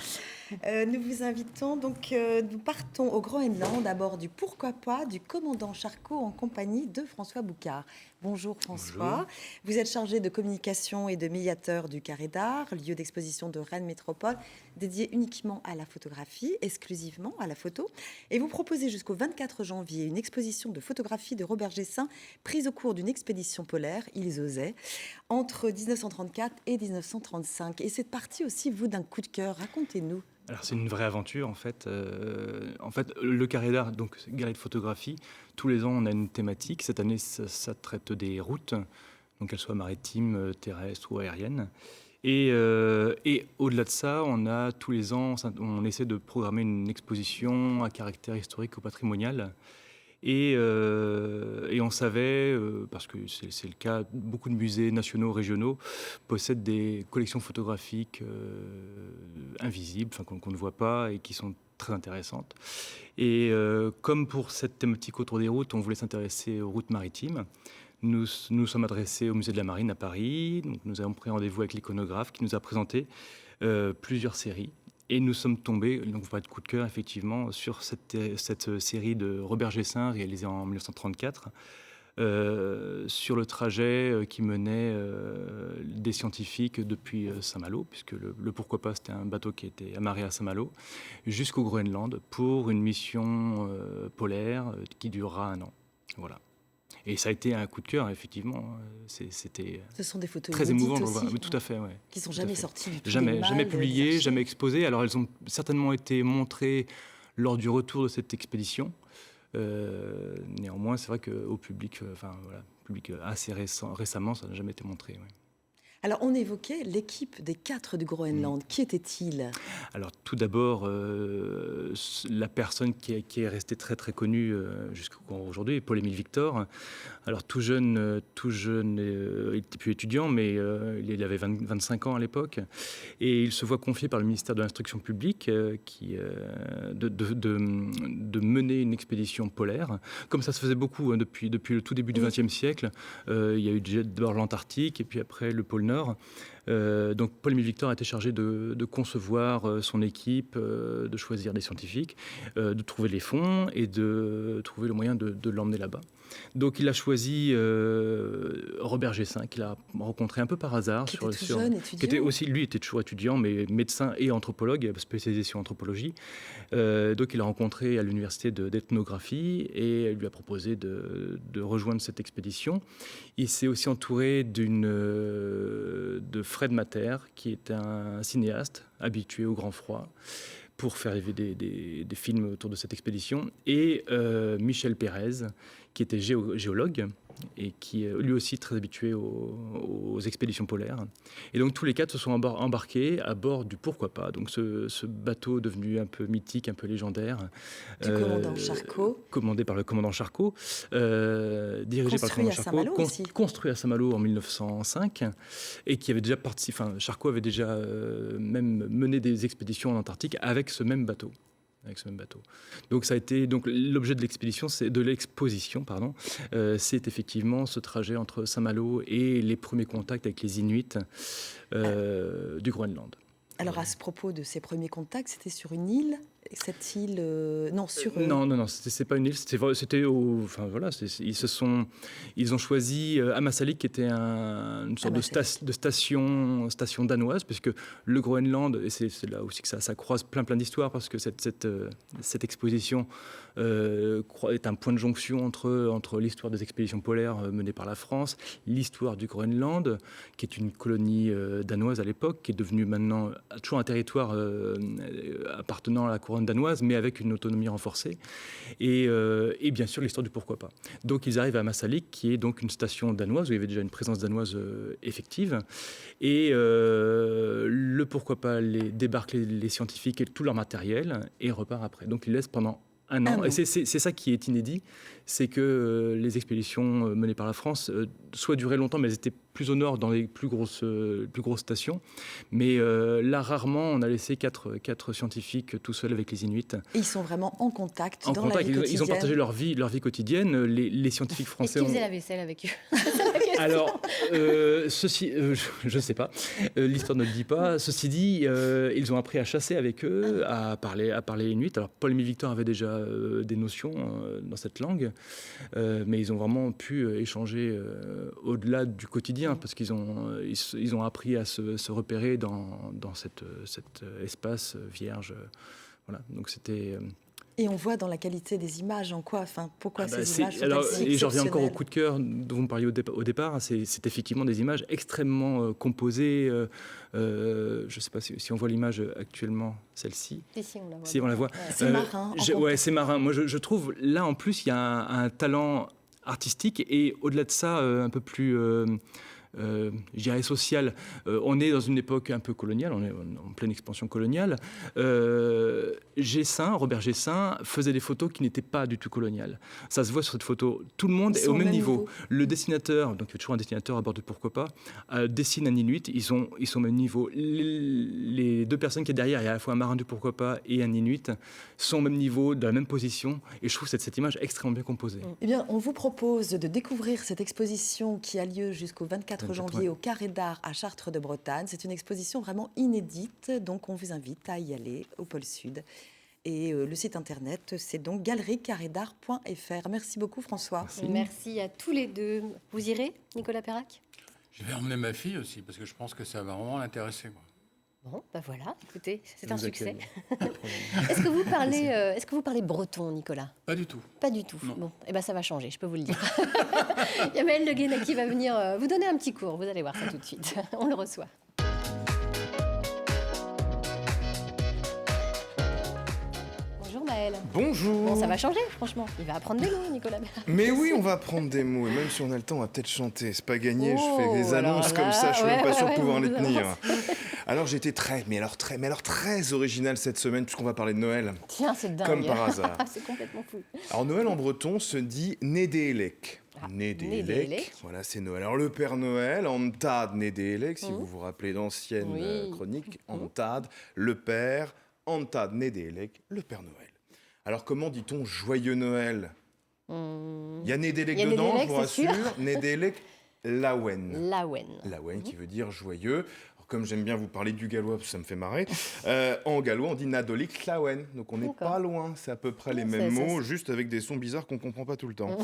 Nous vous invitons donc, nous partons au Groenland à bord du Pourquoi pas du commandant Charcot en compagnie de François Boucard. Bonjour François. Bonjour. Vous êtes chargé de communication et de médiateur du Carré d'Art, lieu d'exposition de Rennes Métropole, dédié uniquement à la photographie, exclusivement à la photo. Et vous proposez jusqu'au 24 janvier une exposition de photographie de Robert Gessin, prise au cours d'une expédition polaire, ils osaient, entre 1934 et 1935. Et c'est parti aussi, vous, d'un coup de cœur. Racontez-nous. Alors c'est une vraie aventure en fait. Le Carré d'Art, donc galerie de photographie, tous les ans on a une thématique. Cette année ça traite des routes, donc qu'elles soient maritimes, terrestres ou aériennes. Et au-delà de ça, on a tous les ans, on essaie de programmer une exposition à caractère historique ou patrimonial. Et on savait, parce que c'est le cas, beaucoup de musées nationaux, régionaux possèdent des collections photographiques invisibles, qu'on ne voit pas et qui sont très intéressantes. Et comme pour cette thématique autour des routes, on voulait s'intéresser aux routes maritimes. Nous sommes adressés au musée de la Marine à Paris. Donc nous avons pris rendez-vous avec l'iconographe qui nous a présenté plusieurs séries. Et nous sommes tombés, donc vous parlez de coup de cœur, effectivement, sur cette série de Robert Gessin, réalisée en 1934, sur le trajet qui menait des scientifiques depuis Saint-Malo, puisque le Pourquoi pas, c'était un bateau qui était amarré à Saint-Malo, jusqu'au Groenland pour une mission polaire qui durera 1 an. Voilà. Et ça a été un coup de cœur, effectivement. C'était Ce sont des photos très émouvant. aussi, Oui, tout à fait. Ouais. Qui ne sont jamais sorties du tout. Jamais publiées, jamais exposées. Alors, elles ont certainement été montrées lors du retour de cette expédition. Néanmoins, c'est vrai qu'au public, public assez récemment, ça n'a jamais été montré. Ouais. Alors, on évoquait l'équipe des 4 du Groenland. Qui était-il ? Alors, tout d'abord, la personne qui est restée très très connue jusqu'aujourd'hui, Paul-Émile Victor. Alors, tout jeune, il n'était plus étudiant, mais il avait 25 ans à l'époque. Et il se voit confier par le ministère de l'Instruction publique de mener une expédition polaire. Comme ça se faisait beaucoup depuis le tout début du XXe siècle. Il y a eu d'abord l'Antarctique et puis après le pôle Nord. Donc Paul-Émile Victor a été chargé de concevoir son équipe, de choisir des scientifiques, de trouver les fonds et de trouver le moyen de l'emmener là-bas. Donc il a choisi Robert Gessin, qu'il a rencontré un peu par hasard. Qui était aussi, lui était toujours étudiant, mais médecin et anthropologue, spécialisé sur anthropologie. Donc il a rencontré à l'université d'ethnographie et lui a proposé de rejoindre cette expédition. Il s'est aussi entouré de Fred Mater, qui est un cinéaste habitué au grand froid, pour faire des films autour de cette expédition, et Michel Pérez, qui était géologue et qui est lui aussi très habitué aux expéditions polaires. Et donc tous les 4 se sont embarqués à bord du Pourquoi pas, donc ce bateau devenu un peu mythique, un peu légendaire. Du commandant Charcot. Commandé par le commandant Charcot, dirigé par le commandant Charcot, construit à Saint-Malo en 1905, et qui avait déjà Charcot avait déjà même mené des expéditions en Antarctique avec ce même bateau. Donc ça a été l'objet de l'exposition, c'est effectivement ce trajet entre Saint-Malo et les premiers contacts avec les Inuits du Groenland. Alors à ce propos de ces premiers contacts, c'était sur une île cette île, non, sur... Non, c'est pas une île, c'était enfin voilà, ils ont choisi Ammassalik, qui était une sorte de station danoise, puisque le Groenland, et c'est là aussi que ça croise plein d'histoires, parce que cette exposition est un point de jonction entre l'histoire des expéditions polaires menées par la France, l'histoire du Groenland, qui est une colonie danoise à l'époque, qui est devenue maintenant toujours un territoire appartenant à la couronne danoise, mais avec une autonomie renforcée, et bien sûr l'histoire du pourquoi pas. Donc ils arrivent à Ammassalik, qui est donc une station danoise, où il y avait déjà une présence danoise effective, et le pourquoi pas débarque les scientifiques et tout leur matériel, et repart après. Donc ils laissent pendant un an. Et c'est ça qui est inédit, c'est que les expéditions menées par la France soit duraient longtemps, mais elles étaient plus au nord, dans les plus grosses stations. Mais là, rarement, on a laissé quatre scientifiques tout seuls avec les Inuits. Et ils sont vraiment en contact dans la vie quotidienne. Ils ont partagé leur vie quotidienne. Les scientifiques français... Est-ce qu'ils faisaient la vaisselle avec eux? Alors, je ne sais pas. L'histoire ne le dit pas. Ceci dit, ils ont appris à chasser avec eux, à parler Inuit. Alors, Paul-Émile Victor avait déjà des notions dans cette langue, mais ils ont vraiment pu échanger au-delà du quotidien, parce qu'ils ont appris à se repérer dans cet espace vierge. Voilà, donc c'était... Et on voit dans la qualité des images, pourquoi ces images sont si et j'en reviens encore au exceptionnelles. coup de cœur dont vous me parliez au départ. C'est effectivement des images extrêmement composées. Je ne sais pas si on voit l'image actuellement, celle-ci. Si, on la voit. C'est marin. C'est marin. Moi, je trouve, là, en plus, il y a un talent artistique, et au-delà de ça, un peu plus... je dirais social. On est dans une époque un peu coloniale, on est en pleine expansion coloniale. Robert Gessin faisait des photos qui n'étaient pas du tout coloniales. Ça se voit sur cette photo. Tout le monde est au même niveau. Le dessinateur, donc il y a toujours un dessinateur à bord de Pourquoi pas, dessine un Inuit, ils sont au même niveau. Les deux personnes qui est derrière, il y a à la fois un marin du Pourquoi pas et un Inuit, sont au même niveau, dans la même position, et je trouve cette image extrêmement bien composée. Eh bien, on vous propose de découvrir cette exposition qui a lieu jusqu'au 24 janvier au Carré d'Art à Chartres de Bretagne. C'est une exposition vraiment inédite, donc on vous invite à y aller au pôle Sud. Et le site internet, c'est donc galeriecarrédart.fr. Merci beaucoup, François. Merci à tous les deux. Vous irez, Nicolas Perrac? Je vais emmener ma fille aussi, parce que je pense que ça va vraiment l'intéresser. Bon, voilà, écoutez, c'est un succès. Est-ce que vous parlez breton, Nicolas? Pas du tout. Pas du tout. Non. Bon, ça va changer, je peux vous le dire. Il y a Maël Le Guénec qui va venir vous donner un petit cours. Vous allez voir ça tout de suite. On le reçoit. Bonjour Maël. Bonjour. Bon, ça va changer, franchement. Il va apprendre des mots, Nicolas. Mais oui, on va apprendre des mots. Et même si on a le temps, on va peut-être chanter. C'est pas gagné, je fais des annonces comme ça, je suis même pas sûr de pouvoir les tenir. Alors j'ai été très original cette semaine, puisqu'on va parler de Noël. Tiens, c'est dingue. Comme par hasard. C'est complètement fou. Alors Noël en breton se dit Nédéélek. Nédéélek, voilà, c'est Noël. Alors le Père Noël, Antad Nédéélek, si vous vous rappelez d'anciennes chroniques, Antad, le Père, Antad Nédéélek, le Père Noël. Alors comment dit-on Joyeux Noël? Il y a Nédéélek dedans, je vous rassure. Nédéélek Lawen. Lawen qui veut dire joyeux. Comme j'aime bien vous parler du gallois, parce que ça me fait marrer, en gallois, on dit Nadolik Lawen. Donc on n'est pas loin, c'est à peu près les mêmes mots, juste avec des sons bizarres qu'on ne comprend pas tout le temps.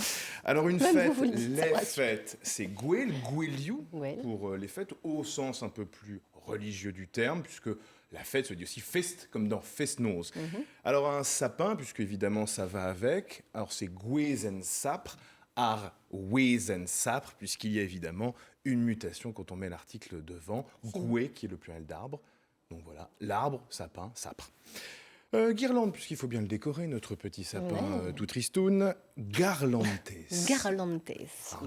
Alors une fête, les fêtes, c'est Gwel, Gweliou, pour les fêtes, au sens un peu plus religieux du terme, puisque la fête se dit aussi fest, comme dans festnoz. Alors un sapin, puisque évidemment ça va avec, alors c'est Gwezen Sapre, ar Wezen Sapre, puisqu'il y a évidemment une mutation quand on met l'article devant, goué qui est le pluriel d'arbre. Donc voilà, l'arbre, sapin, sapre. Guirlande, puisqu'il faut bien le décorer, notre petit sapin tout tristoun. Garlantes.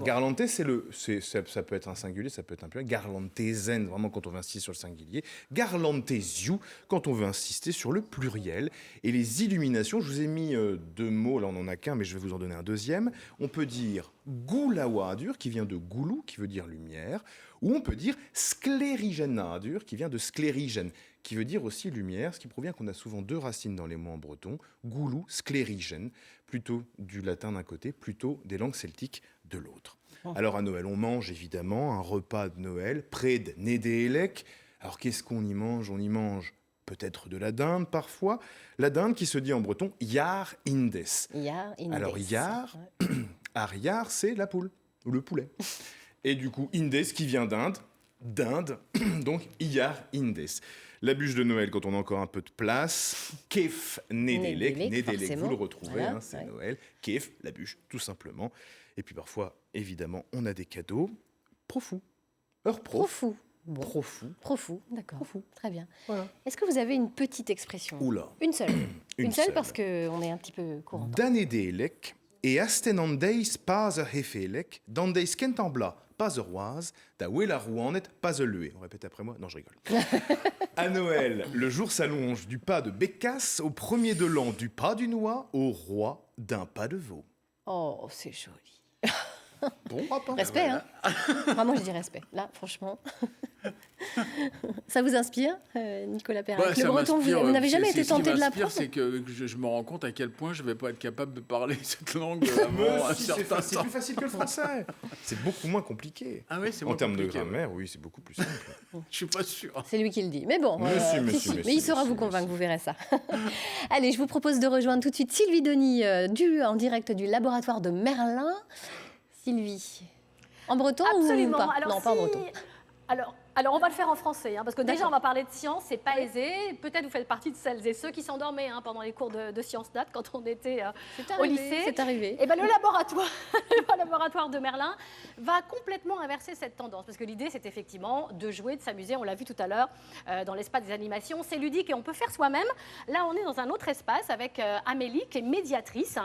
Garlantes, ça peut être un singulier, ça peut être un pluriel. Garlantesen, vraiment quand on veut insister sur le singulier. Garlantesiou, quand on veut insister sur le pluriel. Et les illuminations, je vous ai mis deux mots, là on n'en a qu'un, mais je vais vous en donner un deuxième. On peut dire goulawadur, qui vient de goulou, qui veut dire lumière. Ou on peut dire sclérigenadur, qui vient de sclérigène, qui veut dire aussi lumière, ce qui provient qu'on a souvent deux racines dans les mots en breton, goulou, sclérigène, plutôt du latin d'un côté, plutôt des langues celtiques de l'autre. Alors à Noël, on mange évidemment un repas de Noël, près de Nédéélek. Alors qu'est-ce qu'on y mange? On y mange peut-être de la dinde parfois. La dinde qui se dit en breton Yar Indes. Yar Indes. Alors Yar, Yar, c'est la poule ou le poulet. Et du coup, Indes qui vient d'Inde, donc Yar Indes. La bûche de Noël, quand on a encore un peu de place. Kef Nedelek. Nedelek, vous le retrouvez, voilà, c'est Noël. Kef, la bûche, tout simplement. Et puis parfois, évidemment, on a des cadeaux. Profou. Heure prof. Profou. Bon. Profou, d'accord. Très bien. Voilà. Est-ce que vous avez une petite expression? Oula. Une seule. Une seule parce qu'on est un petit peu courant. Danedelek et astenandeis pas a hefelek, dandeis kentambla pas a roise, da wela rouanet pas a lué. On répète après moi? Non, je rigole. À Noël, le jour s'allonge du pas de Bécasse au premier de l'an, du pas du noix au roi d'un pas de veau. Oh, c'est joli. Bon rapport. Respect, hein. Moi, je dis respect. Là, franchement. Ça vous inspire, Nicolas Perrac? Le breton, vous n'avez jamais été tenté de l'apprendre? C'est que je me rends compte à quel point je ne vais pas être capable de parler cette langue avant un certain temps. C'est plus facile que le français. C'est beaucoup moins compliqué. Ah oui, c'est en termes de grammaire, oui, c'est beaucoup plus simple. Je ne suis pas sûr. C'est lui qui le dit. Mais bon, mais il saura vous convaincre, vous verrez ça. Allez, je vous propose de rejoindre tout de suite Sylvie Denis en direct du laboratoire de Merlin. Sylvie, en breton Absolument. ou pas? Alors, non, pas en breton. Alors, on va le faire en français, parce que déjà, on va parler de science, c'est pas aisé. Peut-être vous faites partie de celles et ceux qui s'endormaient pendant les cours de sciences nat quand on était au lycée. C'est arrivé. Et ben, le laboratoire de Merlin va complètement inverser cette tendance, parce que l'idée, c'est effectivement de jouer, de s'amuser. On l'a vu tout à l'heure dans l'espace des animations. C'est ludique et on peut faire soi-même. Là, on est dans un autre espace avec Amélie, qui est médiatrice.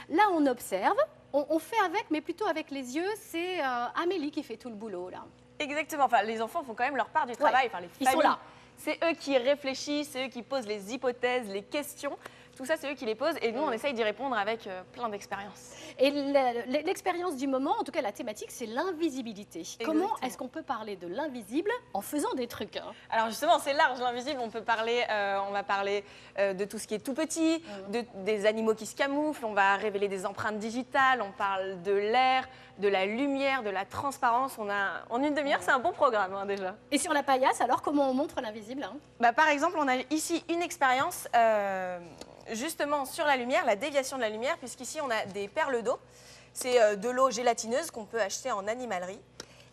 Là, on observe. On fait avec, mais plutôt avec les yeux. C'est Amélie qui fait tout le boulot, là. Exactement. Enfin, les enfants font quand même leur part du travail. Enfin, les familles, ils sont là. C'est eux qui réfléchissent, c'est eux qui posent les hypothèses, les questions. Tout ça, c'est eux qui les posent. Et nous, on essaye d'y répondre avec plein d'expériences. Et l'expérience du moment, en tout cas la thématique, c'est l'invisibilité. Comment est-ce qu'on peut parler de l'invisible en faisant des trucs? Alors justement, c'est large, l'invisible. On va parler de tout ce qui est tout petit, des animaux qui se camouflent. On va révéler des empreintes digitales. On parle de l'air, de la lumière, de la transparence. En une demi-heure, c'est un bon programme déjà. Et sur la paillasse, alors comment on montre l'invisible? Par exemple, on a ici une expérience justement sur la lumière, la déviation de la lumière, puisqu'ici on a des perles d'eau. C'est de l'eau gélatineuse qu'on peut acheter en animalerie.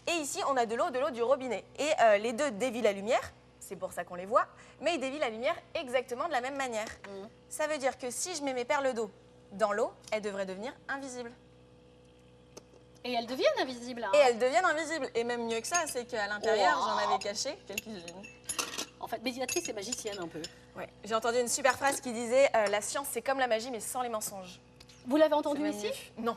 Et ici, on a de l'eau du robinet. Et les deux dévient la lumière, c'est pour ça qu'on les voit, mais ils dévient la lumière exactement de la même manière. Ça veut dire que si je mets mes perles d'eau dans l'eau, elles devraient devenir invisibles. Et elles deviennent invisibles. Et elles deviennent invisibles. Et même mieux que ça, c'est qu'à l'intérieur, j'en avais caché quelques-unes. En fait, médiatrice et magicienne un peu. Ouais. J'ai entendu une super phrase qui disait la science, c'est comme la magie, mais sans les mensonges. Vous l'avez entendu ici? Non.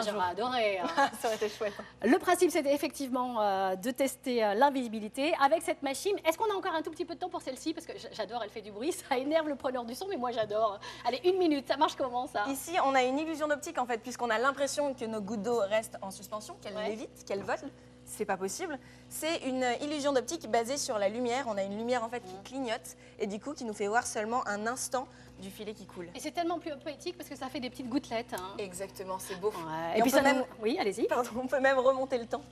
J'aurais adoré. Ça aurait été chouette. Le principe, c'était effectivement de tester l'invisibilité avec cette machine. Est-ce qu'on a encore un tout petit peu de temps pour celle-ci? Parce que j'adore, elle fait du bruit, ça énerve le preneur du son, mais moi j'adore. Allez, 1 minute, ça marche comment ça? Ici, on a une illusion d'optique en fait, puisqu'on a l'impression que nos gouttes d'eau restent en suspension, qu'elles lévitent, qu'elles volent. C'est pas possible. C'est une illusion d'optique basée sur la lumière. On a une lumière en fait qui clignote et du coup qui nous fait voir seulement un instant du filet qui coule. Et c'est tellement plus poétique parce que ça fait des petites gouttelettes. Exactement, c'est beau. Et puis ça même... Oui, allez-y. Pardon, on peut même remonter le temps.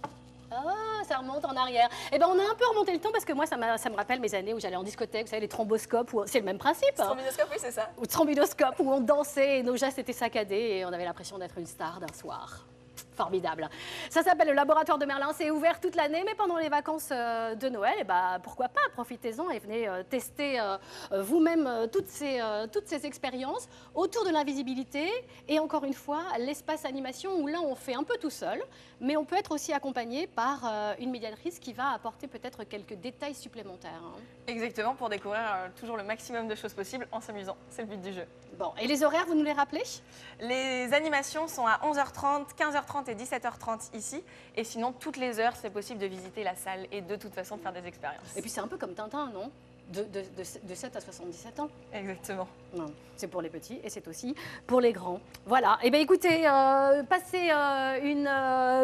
Ça remonte en arrière. Eh ben, on a un peu remonté le temps parce que moi, ça me rappelle mes années où j'allais en discothèque, vous savez, les tromboscopes, c'est le même principe. Trombidoscope, oui, c'est ça. Ou trombidoscope, où on dansait et nos gestes étaient saccadés et on avait l'impression d'être une star d'un soir. Formidable. Ça s'appelle le laboratoire de Merlin. C'est ouvert toute l'année, mais pendant les vacances de Noël, pourquoi pas, profitez-en et venez tester vous-même toutes ces expériences autour de l'invisibilité et encore une fois, l'espace animation où là, on fait un peu tout seul, mais on peut être aussi accompagné par une médiatrice qui va apporter peut-être quelques détails supplémentaires. Exactement, pour découvrir toujours le maximum de choses possibles en s'amusant. C'est le but du jeu. Bon, et les horaires, vous nous les rappelez? Les animations sont à 11h30, 15h30 et 17h30 ici. Et sinon, toutes les heures, c'est possible de visiter la salle et de toute façon de faire des expériences. Et puis c'est un peu comme Tintin, non? De 7 à 77 ans. Exactement. C'est pour les petits et c'est aussi pour les grands. Voilà. Eh bien, écoutez, passez une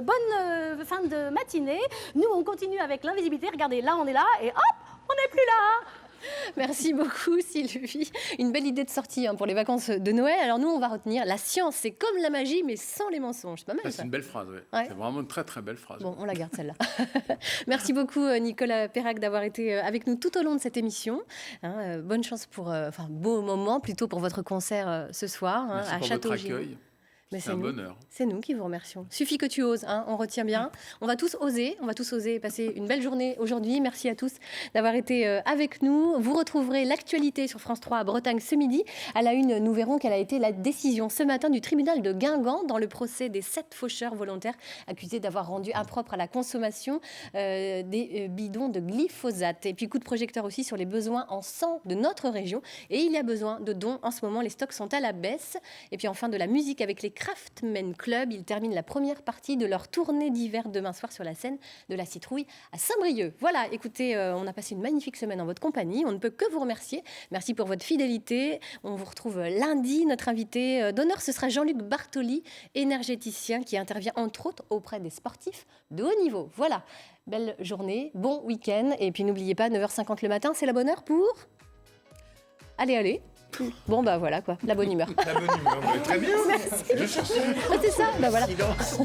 bonne fin de matinée. Nous, on continue avec l'invisibilité. Regardez, là, on est là et hop, on n'est plus là. Merci beaucoup Sylvie. Une belle idée de sortie pour les vacances de Noël. Alors nous, on va retenir la science, c'est comme la magie, mais sans les mensonges. Pas mal ça. C'est une belle phrase, oui. Ouais. C'est vraiment une très très belle phrase. Bon, on la garde celle-là. Merci beaucoup Nicolas Perrac d'avoir été avec nous tout au long de cette émission. Bonne chance pour, beau moment plutôt pour votre concert ce soir Merci à pour Château votre accueil. C'est un bonheur. C'est nous qui vous remercions. Suffit que tu oses, on retient bien. On va tous oser et passer une belle journée aujourd'hui. Merci à tous d'avoir été avec nous. Vous retrouverez l'actualité sur France 3 à Bretagne ce midi. À la une, nous verrons quelle a été la décision ce matin du tribunal de Guingamp dans le procès des 7 faucheurs volontaires accusés d'avoir rendu impropre à la consommation des bidons de glyphosate. Et puis coup de projecteur aussi sur les besoins en sang de notre région. Et il y a besoin de dons en ce moment. Les stocks sont à la baisse. Et puis enfin de la musique avec les Craftmen Club. Ils terminent la première partie de leur tournée d'hiver demain soir sur la scène de la Citrouille à Saint-Brieuc. Voilà, écoutez, on a passé une magnifique semaine en votre compagnie. On ne peut que vous remercier. Merci pour votre fidélité. On vous retrouve lundi. Notre invité d'honneur, ce sera Jean-Luc Bartoli, énergéticien qui intervient entre autres auprès des sportifs de haut niveau. Voilà, belle journée, bon week-end. Et puis n'oubliez pas, 9h50 le matin, c'est la bonne heure pour... Allez. Bon, bah voilà quoi, la bonne humeur. La bonne humeur, très bien. Merci. Je cherchais. C'est ça, bah voilà. Silence.